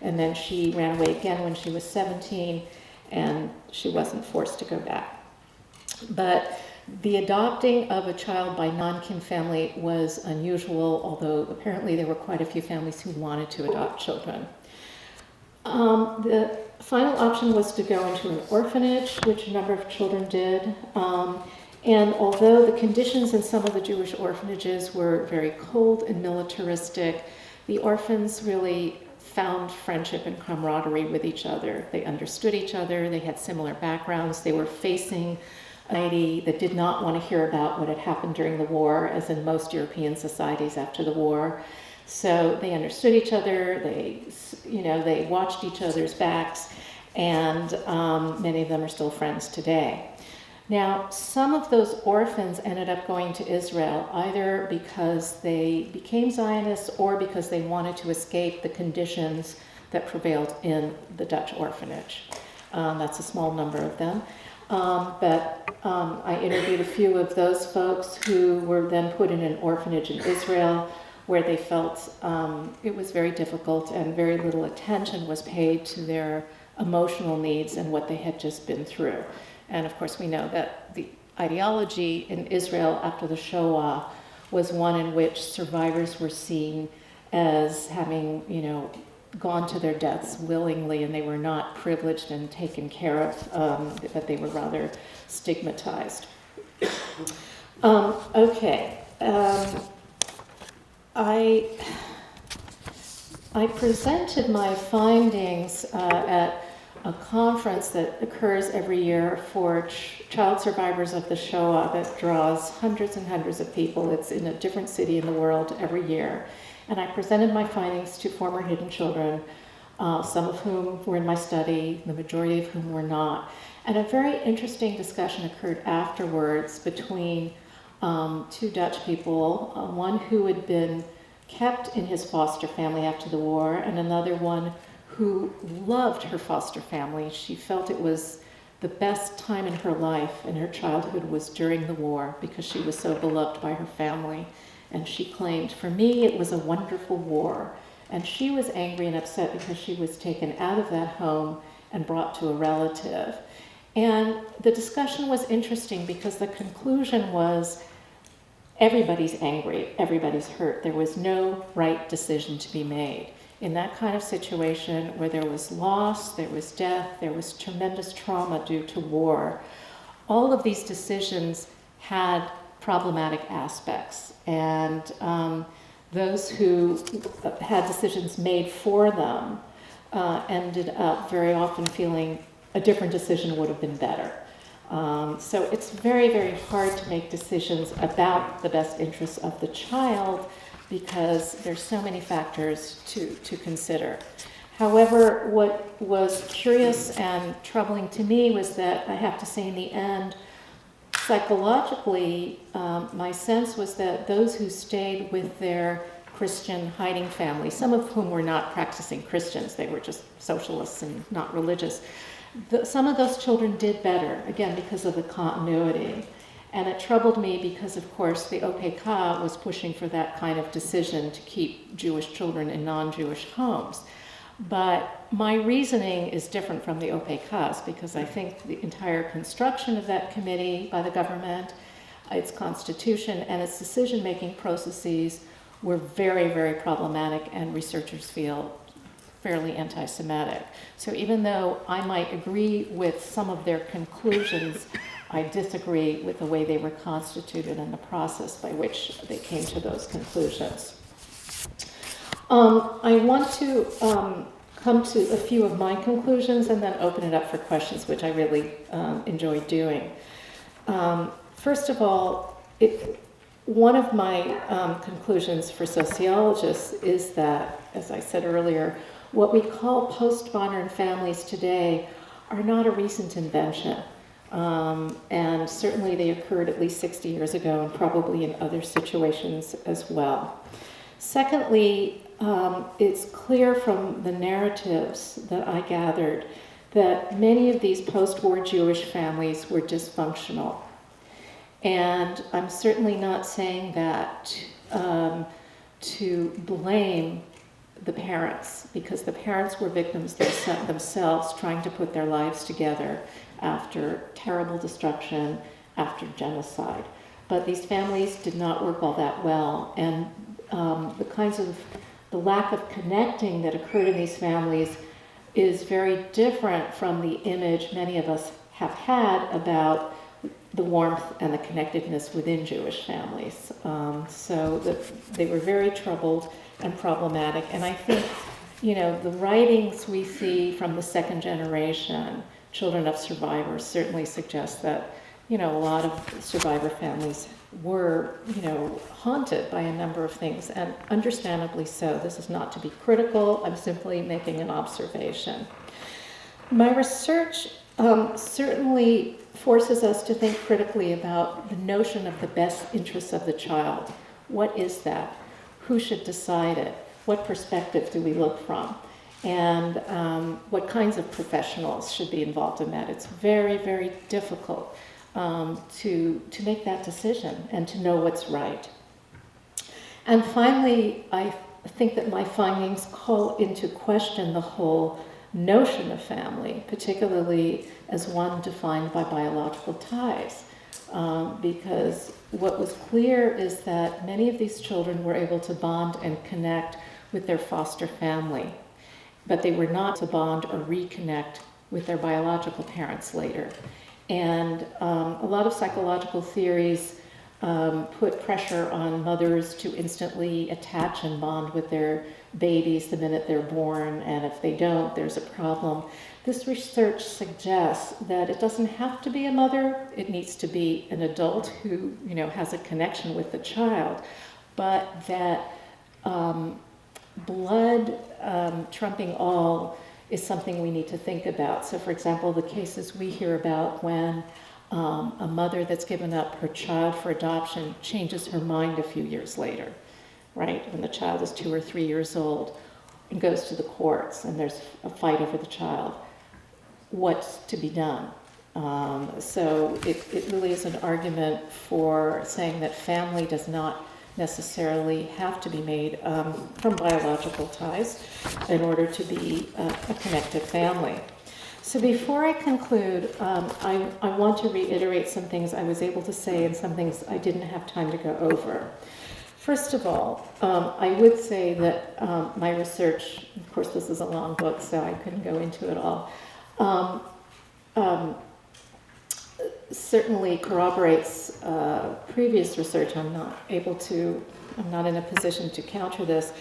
And then she ran away again when she was 17, and she wasn't forced to go back. But the adopting of a child by non-kin family was unusual, although apparently there were quite a few families who wanted to adopt children. The final option was to go into an orphanage, which a number of children did. And although the conditions in some of the Jewish orphanages were very cold and militaristic, the orphans really found friendship and camaraderie with each other. They understood each other, they had similar backgrounds, they were facing a society that did not want to hear about what had happened during the war, as in most European societies after the war. So they understood each other, they watched each other's backs, and many of them are still friends today. Now, some of those orphans ended up going to Israel either because they became Zionists or because they wanted to escape the conditions that prevailed in the Dutch orphanage. That's a small number of them. But I interviewed a few of those folks who were then put in an orphanage in Israel where they felt it was very difficult and very little attention was paid to their emotional needs and what they had just been through. And of course, we know that the ideology in Israel after the Shoah was one in which survivors were seen as having, gone to their deaths willingly, and they were not privileged and taken care of, but they were rather stigmatized. I presented my findings at a conference that occurs every year for child survivors of the Shoah that draws hundreds and hundreds of people. It's in a different city in the world every year. And I presented my findings to former hidden children, some of whom were in my study, the majority of whom were not. And a very interesting discussion occurred afterwards between two Dutch people, one who had been kept in his foster family after the war, and another one who loved her foster family. She felt it was the best time in her life, and her childhood was during the war because she was so beloved by her family. And she claimed, for me, it was a wonderful war. And she was angry and upset because she was taken out of that home and brought to a relative. And the discussion was interesting because the conclusion was everybody's angry, everybody's hurt. There was no right decision to be made. In that kind of situation where there was loss, there was death, there was tremendous trauma due to war, all of these decisions had problematic aspects. And those who had decisions made for them ended up very often feeling a different decision would have been better. So it's very, very hard to make decisions about the best interests of the child because there's so many factors to consider. However, what was curious and troubling to me was that I have to say in the end, psychologically, my sense was that those who stayed with their Christian hiding family, some of whom were not practicing Christians, they were just socialists and not religious, some of those children did better, again, because of the continuity. And it troubled me because, of course, the OPK was pushing for that kind of decision to keep Jewish children in non-Jewish homes. But my reasoning is different from the OPK's because I think the entire construction of that committee by the government, its constitution, and its decision-making processes were very, very problematic, and researchers feel fairly anti-Semitic. So even though I might agree with some of their conclusions, I disagree with the way they were constituted and the process by which they came to those conclusions. I want to come to a few of my conclusions and then open it up for questions, which I really enjoy doing. First of all, one of my conclusions for sociologists is that, as I said earlier, what we call post-modern families today are not a recent invention. And certainly they occurred at least 60 years ago and probably in other situations as well. Secondly, it's clear from the narratives that I gathered that many of these post-war Jewish families were dysfunctional. And I'm certainly not saying that to blame the parents, because the parents were victims themselves trying to put their lives together after terrible destruction, after genocide. But these families did not work all that well, and the lack of connecting that occurred in these families is very different from the image many of us have had about the warmth and the connectedness within Jewish families. So they were very troubled and problematic, and I think the writings we see from the second generation, children of survivors, certainly suggest that, a lot of survivor families were, haunted by a number of things, and understandably so. This is not to be critical, I'm simply making an observation. My research certainly forces us to think critically about the notion of the best interests of the child. What is that? Who should decide it? What perspective do we look from? And what kinds of professionals should be involved in that? It's very, very difficult to make that decision and to know what's right. And finally, I think that my findings call into question the whole notion of family, particularly as one defined by biological ties. Because what was clear is that many of these children were able to bond and connect with their foster family, but they were not to bond or reconnect with their biological parents later. And a lot of psychological theories put pressure on mothers to instantly attach and bond with their babies the minute they're born, and if they don't, there's a problem. This research suggests that it doesn't have to be a mother, it needs to be an adult who, has a connection with the child, but that blood trumping all is something we need to think about. So for example, the cases we hear about when a mother that's given up her child for adoption changes her mind a few years later, right? When the child is 2 or 3 years old and goes to the courts and there's a fight over the child. What's to be done? So it really is an argument for saying that family does not necessarily have to be made from biological ties in order to be a connected family. So before I conclude, I want to reiterate some things I was able to say and some things I didn't have time to go over. First of all, I would say that my research, of course this is a long book so I couldn't go into it all, certainly corroborates previous research. I'm not in a position to counter this,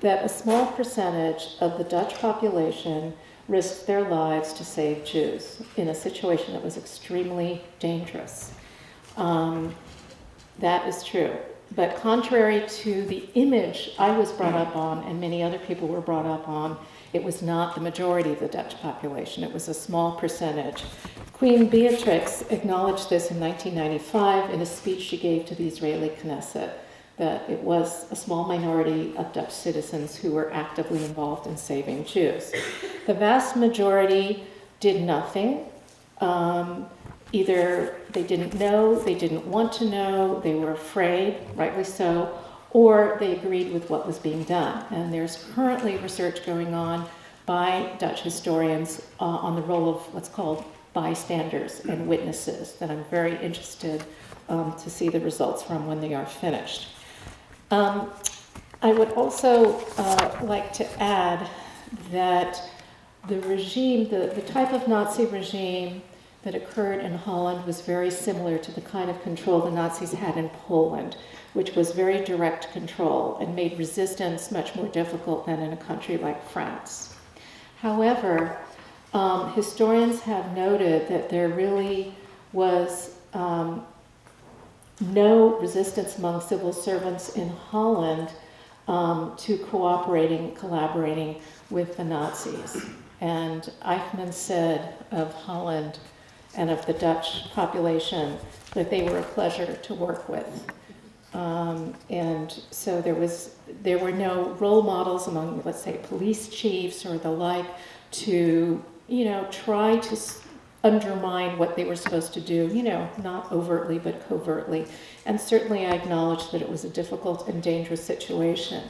that a small percentage of the Dutch population risked their lives to save Jews in a situation that was extremely dangerous. That is true. But contrary to the image I was brought up on and many other people were brought up on, it was not the majority of the Dutch population. It was a small percentage. Queen Beatrix acknowledged this in 1995 in a speech she gave to the Israeli Knesset, that it was a small minority of Dutch citizens who were actively involved in saving Jews. The vast majority did nothing. Either they didn't know, they didn't want to know, they were afraid, rightly so, or they agreed with what was being done. And there's currently research going on by Dutch historians on the role of what's called bystanders and witnesses that I'm very interested to see the results from when they are finished. I would also like to add that the regime, the type of Nazi regime that occurred in Holland was very similar to the kind of control the Nazis had in Poland, which was very direct control and made resistance much more difficult than in a country like France. However, historians have noted that there really was no resistance among civil servants in Holland to cooperating, collaborating with the Nazis. And Eichmann said of Holland and of the Dutch population that they were a pleasure to work with. And so there were no role models among, let's say, police chiefs or the like to, try to undermine what they were supposed to do, not overtly but covertly. And certainly I acknowledge that it was a difficult and dangerous situation.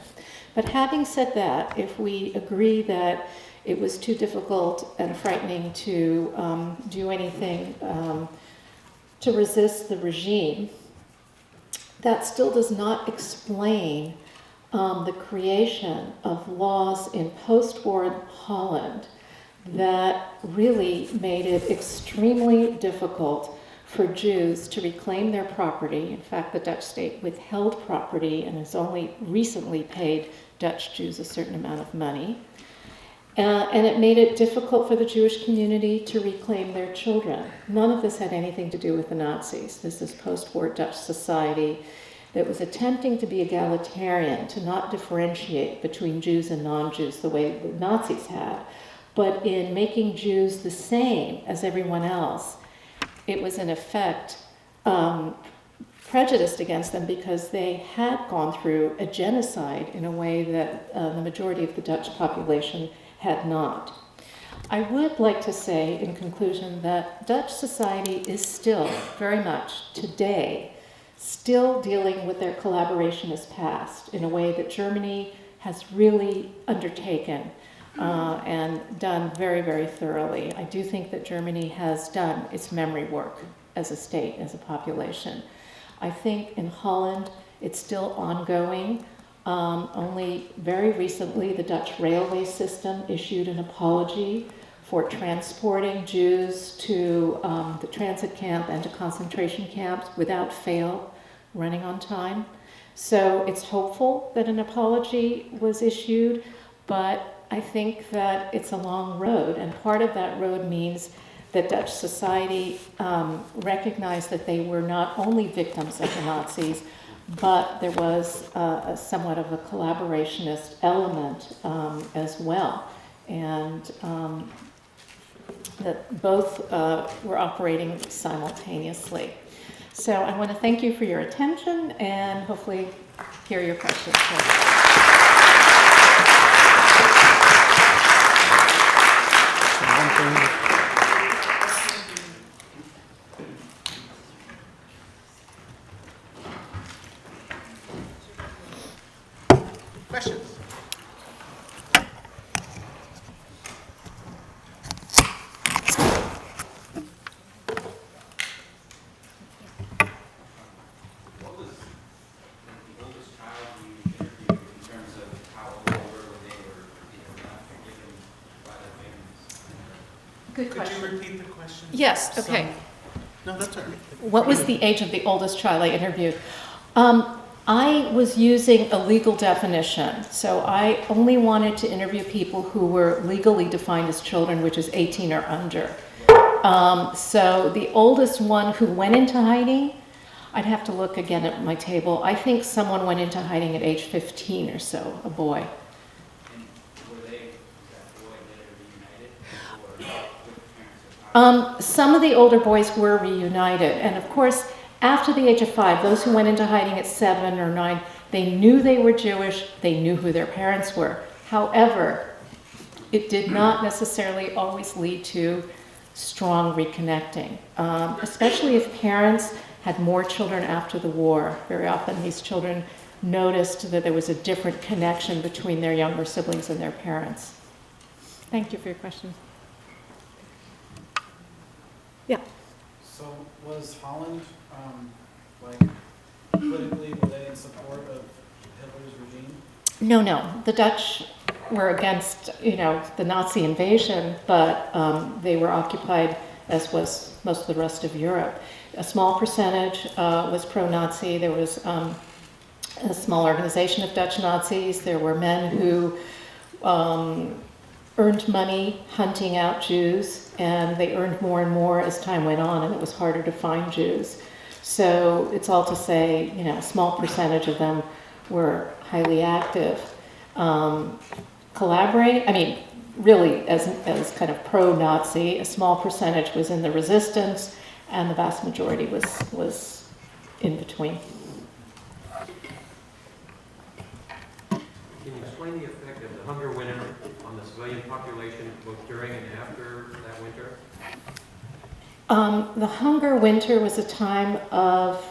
But having said that, if we agree that it was too difficult and frightening to do anything to resist the regime, that still does not explain the creation of laws in post-war Holland that really made it extremely difficult for Jews to reclaim their property. In fact, the Dutch state withheld property and has only recently paid Dutch Jews a certain amount of money. And it made it difficult for the Jewish community to reclaim their children. None of this had anything to do with the Nazis. This is post-war Dutch society that was attempting to be egalitarian, to not differentiate between Jews and non-Jews the way the Nazis had, but in making Jews the same as everyone else. It was in effect prejudiced against them because they had gone through a genocide in a way that the majority of the Dutch population had not. I would like to say in conclusion that Dutch society is still very much today still dealing with their collaborationist past in a way that Germany has really undertaken and done very, very thoroughly. I do think that Germany has done its memory work as a state, as a population. I think in Holland it's still ongoing. Only very recently the Dutch railway system issued an apology for transporting Jews to the transit camp and to concentration camps without fail, running on time. So it's hopeful that an apology was issued, but I think that it's a long road, and part of that road means that Dutch society recognized that they were not only victims of the Nazis, but there was somewhat of a collaborationist element as well, and that both were operating simultaneously. So I want to thank you for your attention and hopefully hear your questions. Questions? What was the oldest child you interviewed in terms of how old they were when they were not forgiven by their families? Good Could question. you repeat the question? Yes, okay. No, that's all right. What was the age of the oldest child I interviewed? I was using a legal definition, so I only wanted to interview people who were legally defined as children, which is 18 or under. So the oldest one who went into hiding, I'd have to look again at my table. I think someone went into hiding at age 15 or so, a boy. And were they, was that boy later reunited, or with the parents of Some of the older boys were reunited, and of course, after the age of 5, those who went into hiding at 7 or 9, they knew they were Jewish, they knew who their parents were. However, it did not necessarily always lead to strong reconnecting, especially if parents had more children after the war. Very often these children noticed that there was a different connection between their younger siblings and their parents. Thank you for your question. Yeah. So was Holland, politically, were they in support of Hitler's regime? No. The Dutch were against, the Nazi invasion, but they were occupied, as was most of the rest of Europe. A small percentage was pro-Nazi. There was a small organization of Dutch Nazis. There were men who earned money hunting out Jews, and they earned more and more as time went on, and it was harder to find Jews. So it's all to say, a small percentage of them were highly active. Collaborate, really as kind of pro-Nazi, a small percentage was in the resistance, and the vast majority was in between. Can you explain the effect of the hunger winter on the civilian population, both during and after that winter? The hunger winter was a time of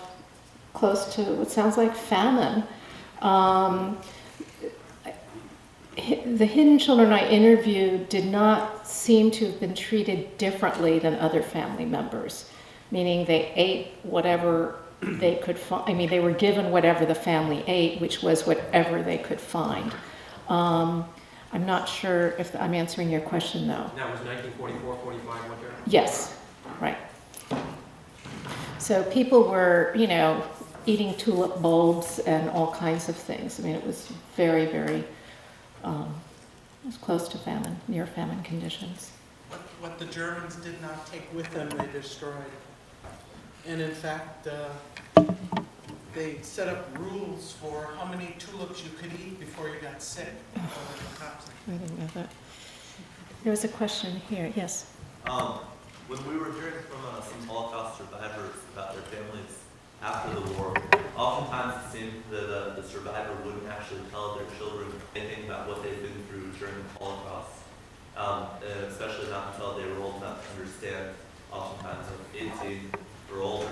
close to what sounds like famine. The hidden children I interviewed did not seem to have been treated differently than other family members, meaning they ate whatever they could find. They were given whatever the family ate, which was whatever they could find. I'm not sure if I'm answering your question, though. That was 1944-45 winter? Yes, right. So people were, eating tulip bulbs and all kinds of things. It was very, very It was close to famine, near famine conditions. What the Germans did not take with them, they destroyed. And in fact, they set up rules for how many tulips you could eat before you got sick. I didn't know that. There was a question here, yes. When we were hearing from some Holocaust survivors about their families after the war, oftentimes it seemed that the survivor wouldn't actually tell their children anything about what they'd been through during the Holocaust, and especially not until they were old enough to understand, oftentimes of 18 or older.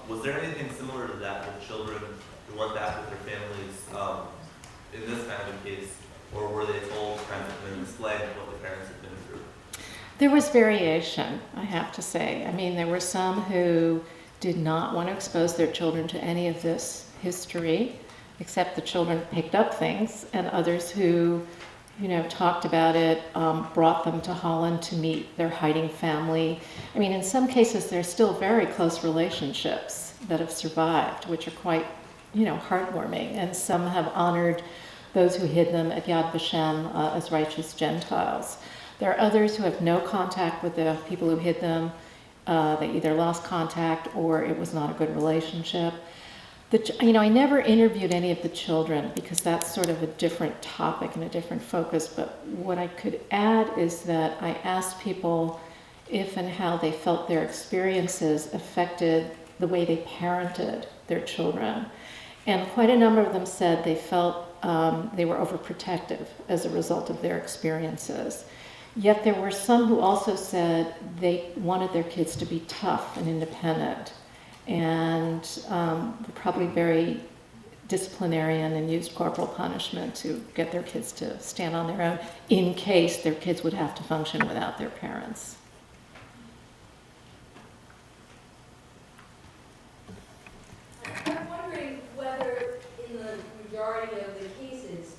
Was there anything similar to that with children who went back with their families in this kind of a case, or were they told kind of and explained what the parents had been through? There was variation, I have to say. I mean, there were some who did not want to expose their children to any of this history, except the children picked up things, and others who, you know, talked about it, brought them to Holland to meet their hiding family. I mean, in some cases, there's still very close relationships that have survived, which are quite, you know, heartwarming, and some have honored those who hid them at Yad Vashem as righteous Gentiles. There are others who have no contact with the people who hid them. They either lost contact or it was not a good relationship. You know, I never interviewed any of the children because that's sort of a different topic and a different focus, but what I could add is that I asked people if and how they felt their experiences affected the way they parented their children. And quite a number of them said they felt they were overprotective as a result of their experiences. Yet there were some who also said they wanted their kids to be tough and independent, and were probably very disciplinarian and used corporal punishment to get their kids to stand on their own in case their kids would have to function without their parents. I'm wondering whether in the majority of the cases,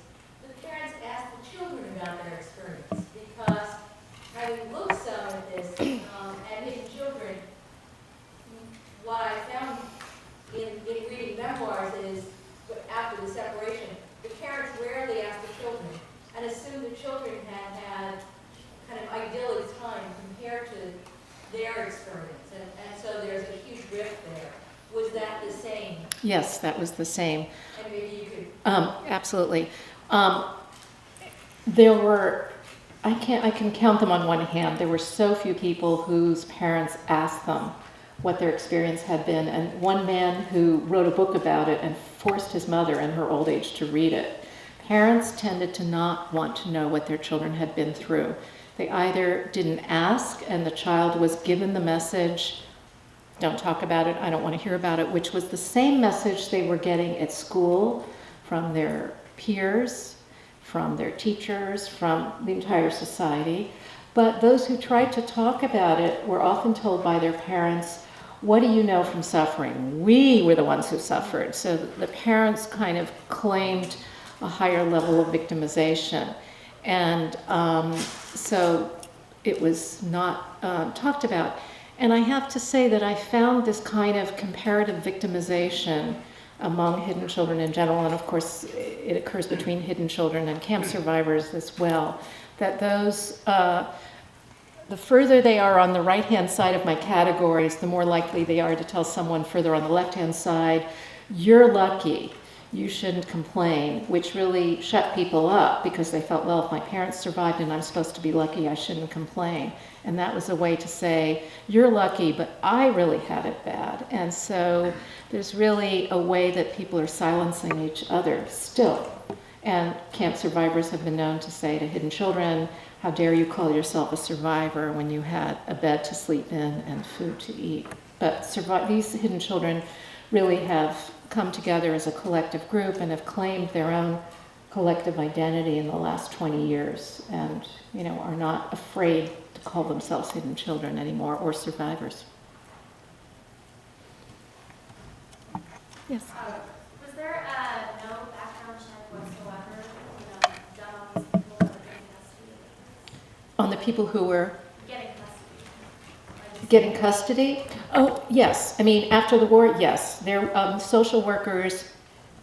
the parents ask the children about their experience. Because having looked some at this, at hidden children, what I found in reading memoirs is, after the separation, the parents rarely ask the children and assume the children had kind of idyllic time compared to their experience. And so there's a huge rift there. Was that the same? Yes, that was the same. And maybe you could... Absolutely. There were, I can count them on one hand. There were so few people whose parents asked them what their experience had been, and one man who wrote a book about it and forced his mother in her old age to read it. Parents tended to not want to know what their children had been through. They either didn't ask and the child was given the message, don't talk about it, I don't want to hear about it, which was the same message they were getting at school from their peers, from their teachers, from the entire society. But those who tried to talk about it were often told by their parents, what do you know from suffering? We were the ones who suffered. So the parents kind of claimed a higher level of victimization. And so it was not talked about. And I have to say that I found this kind of comparative victimization among hidden children in general, and of course it occurs between hidden children and camp survivors as well, that those, the further they are on the right-hand side of my categories, the more likely they are to tell someone further on the left-hand side, you're lucky, you shouldn't complain, which really shut people up because they felt, well, if my parents survived and I'm supposed to be lucky, I shouldn't complain. And that was a way to say, you're lucky, but I really had it bad. And so there's really a way that people are silencing each other still. And camp survivors have been known to say to hidden children, how dare you call yourself a survivor when you had a bed to sleep in and food to eat. But these hidden children really have come together as a collective group and have claimed their own collective identity in the last 20 years and, you know, are not afraid to call themselves hidden children anymore or survivors. Yes? Was there no background check whatsoever, done on these people that were getting custody? On the people who were Getting custody. getting custody? Oh, yes. I mean, after the war, yes. There, social workers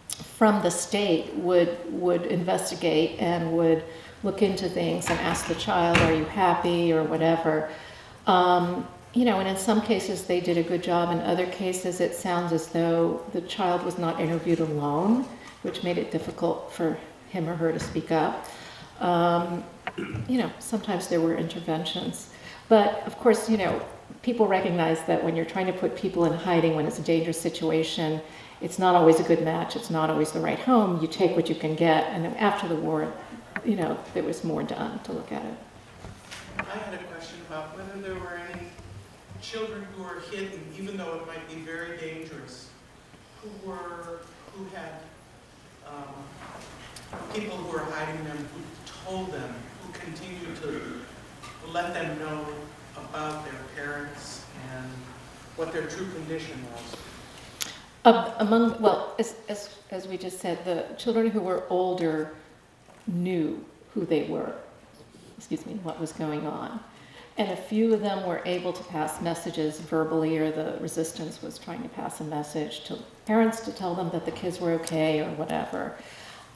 from the state would investigate and would look into things and ask the child, are you happy or whatever. You know, and in some cases they did a good job. In other cases it sounds as though the child was not interviewed alone, which made it difficult for him or her to speak up. You know, sometimes there were interventions. But of course, you know, people recognize that when you're trying to put people in hiding when it's a dangerous situation, it's not always a good match, it's not always the right home. You take what you can get, and then after the war, you know, there was more done to look at it. I had a question about whether there were any children who were hidden, even though it might be very dangerous, who had people who were hiding them, who told them, who continued to let them know about their parents and what their true condition was. Well, as we just said, the children who were older knew who they were, what was going on. And a few of them were able to pass messages verbally, or the resistance was trying to pass a message to parents to tell them that the kids were okay or whatever.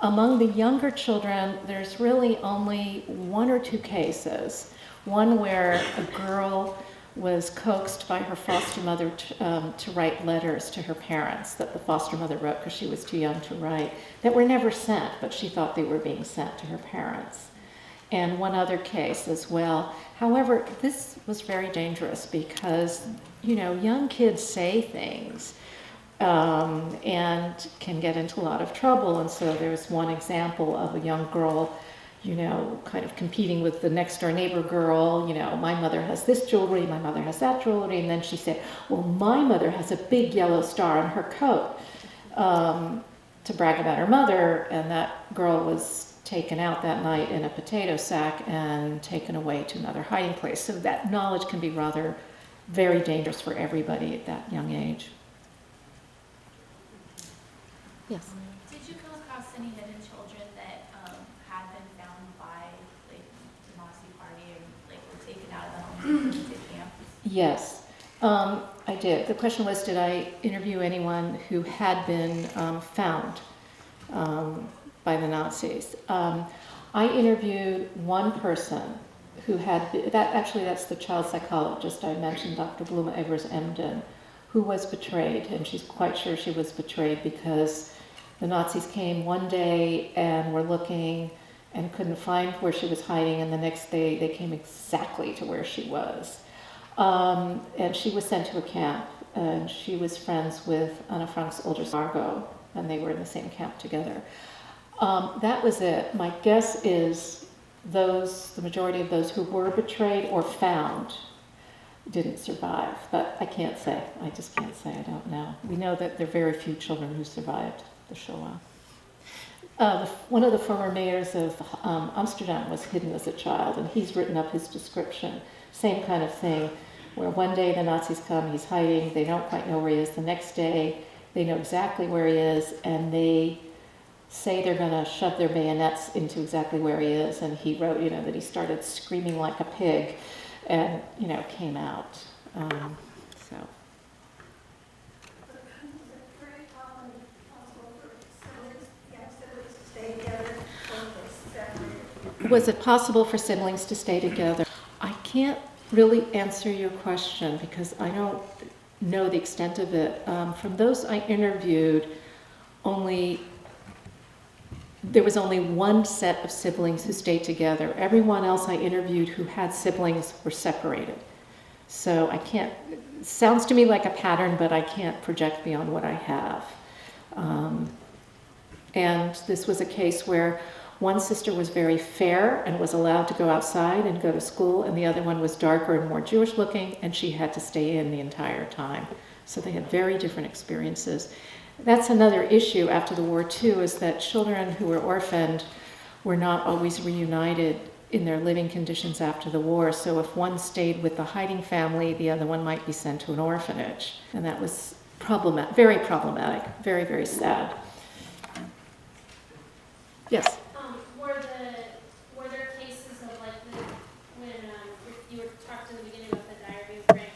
Among the younger children, there's really only one or two cases. One where a girl was coaxed by her foster mother to write letters to her parents that the foster mother wrote because she was too young to write, that were never sent, but she thought they were being sent to her parents. And one other case as well. However, this was very dangerous because, you know, young kids say things and can get into a lot of trouble. And so there's one example of a young girl, you know, kind of competing with the next door neighbor girl. You know, my mother has this jewelry, my mother has that jewelry. And then she said, well, my mother has a big yellow star on her coat, to brag about her mother. And that girl was taken out that night in a potato sack and taken away to another hiding place. So that knowledge can be rather very dangerous for everybody at that young age. Yes? Did you come across any hidden children that had been found by like the Nazi Party and like were taken out of the homes and put into camps? Yes, I did. The question was, did I interview anyone who had been found by the Nazis? I interviewed one person who had been, that's the child psychologist I mentioned, Dr. Bluma Evers Emden, who was betrayed, and she's quite sure she was betrayed because the Nazis came one day and were looking and couldn't find where she was hiding, and the next day they came exactly to where she was. And she was sent to a camp, and she was friends with Anna Frank's older sister, Margot, and they were in the same camp together. That was it. My guess is the majority of those who were betrayed or found didn't survive, but I can't say. I just can't say. I don't know. We know that there are very few children who survived the Shoah. One of the former mayors of Amsterdam was hidden as a child, and he's written up his description. Same kind of thing, where one day the Nazis come, he's hiding, they don't quite know where he is. The next day, they know exactly where he is, and they say they're going to shove their bayonets into exactly where he is. And he wrote, you know, that he started screaming like a pig and, you know, came out. So. Was it possible for siblings to stay together? I can't really answer your question because I don't know the extent of it. From those I interviewed, there was only one set of siblings who stayed together. Everyone else I interviewed who had siblings were separated. So I can't, it sounds to me like a pattern, but I can't project beyond what I have. And this was a case where one sister was very fair and was allowed to go outside and go to school, and the other one was darker and more Jewish looking, and she had to stay in the entire time. So they had very different experiences. That's another issue after the war too, is that children who were orphaned were not always reunited in their living conditions after the war. So if one stayed with the hiding family, the other one might be sent to an orphanage. And that was very problematic, very, very sad. Yes? Were there cases of like when you were talking in the beginning about the diary of Frank,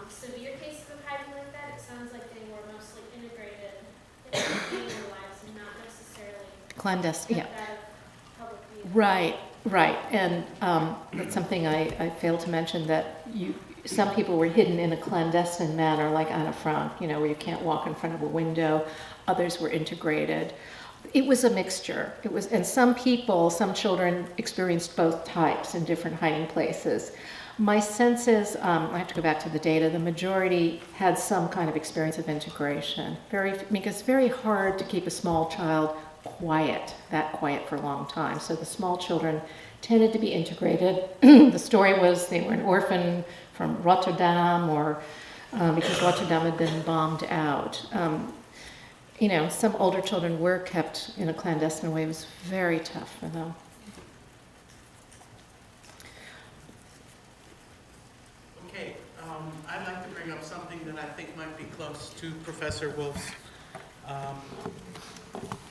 severe cases of hiding like that? It sounds like they were mostly integrated in their lives and not necessarily Clandestine, yeah. kept out of public view. Right, right. And that's something I failed to mention, that some people were hidden in a clandestine manner, like Anna Frank, where you can't walk in front of a window. Others were integrated. It was a mixture. And some children experienced both types in different hiding places. My sense is, I have to go back to the data, the majority had some kind of experience of integration. Because it's very hard to keep a small child that quiet for a long time. So the small children tended to be integrated. The story was they were an orphan from Rotterdam, or because Rotterdam had been bombed out. Some older children were kept in a clandestine way. It was very tough for them. Okay, I'd like to bring up something that I think might be close to Professor Wolf's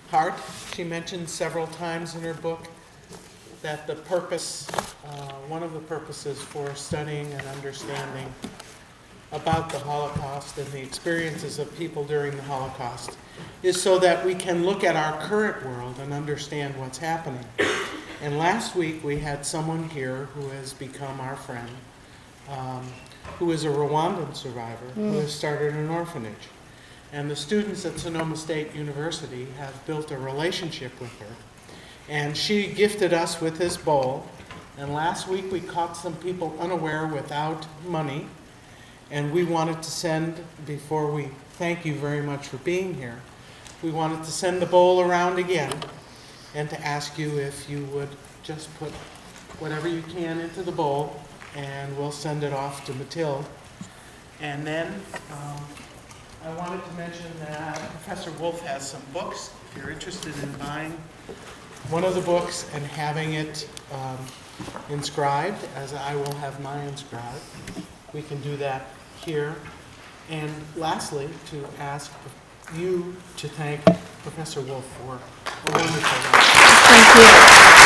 heart. She mentioned several times in her book that the purpose, one of the purposes for studying and understanding about the Holocaust and the experiences of people during the Holocaust is so that we can look at our current world and understand what's happening. And last week we had someone here who has become our friend, who is a Rwandan survivor, who has started an orphanage. And the students at Sonoma State University have built a relationship with her. And she gifted us with this bowl. And last week we caught some people unaware without money. And we wanted to send, before we thank you very much for being here, we wanted to send the bowl around again and to ask you if you would just put whatever you can into the bowl, and we'll send it off to Mathilde. And then I wanted to mention that Professor Wolf has some books. If you're interested in buying one of the books and having it inscribed, as I will have mine inscribed, we can do that here. And lastly, to ask you to thank Professor Wolf for a wonderful work. Thank you.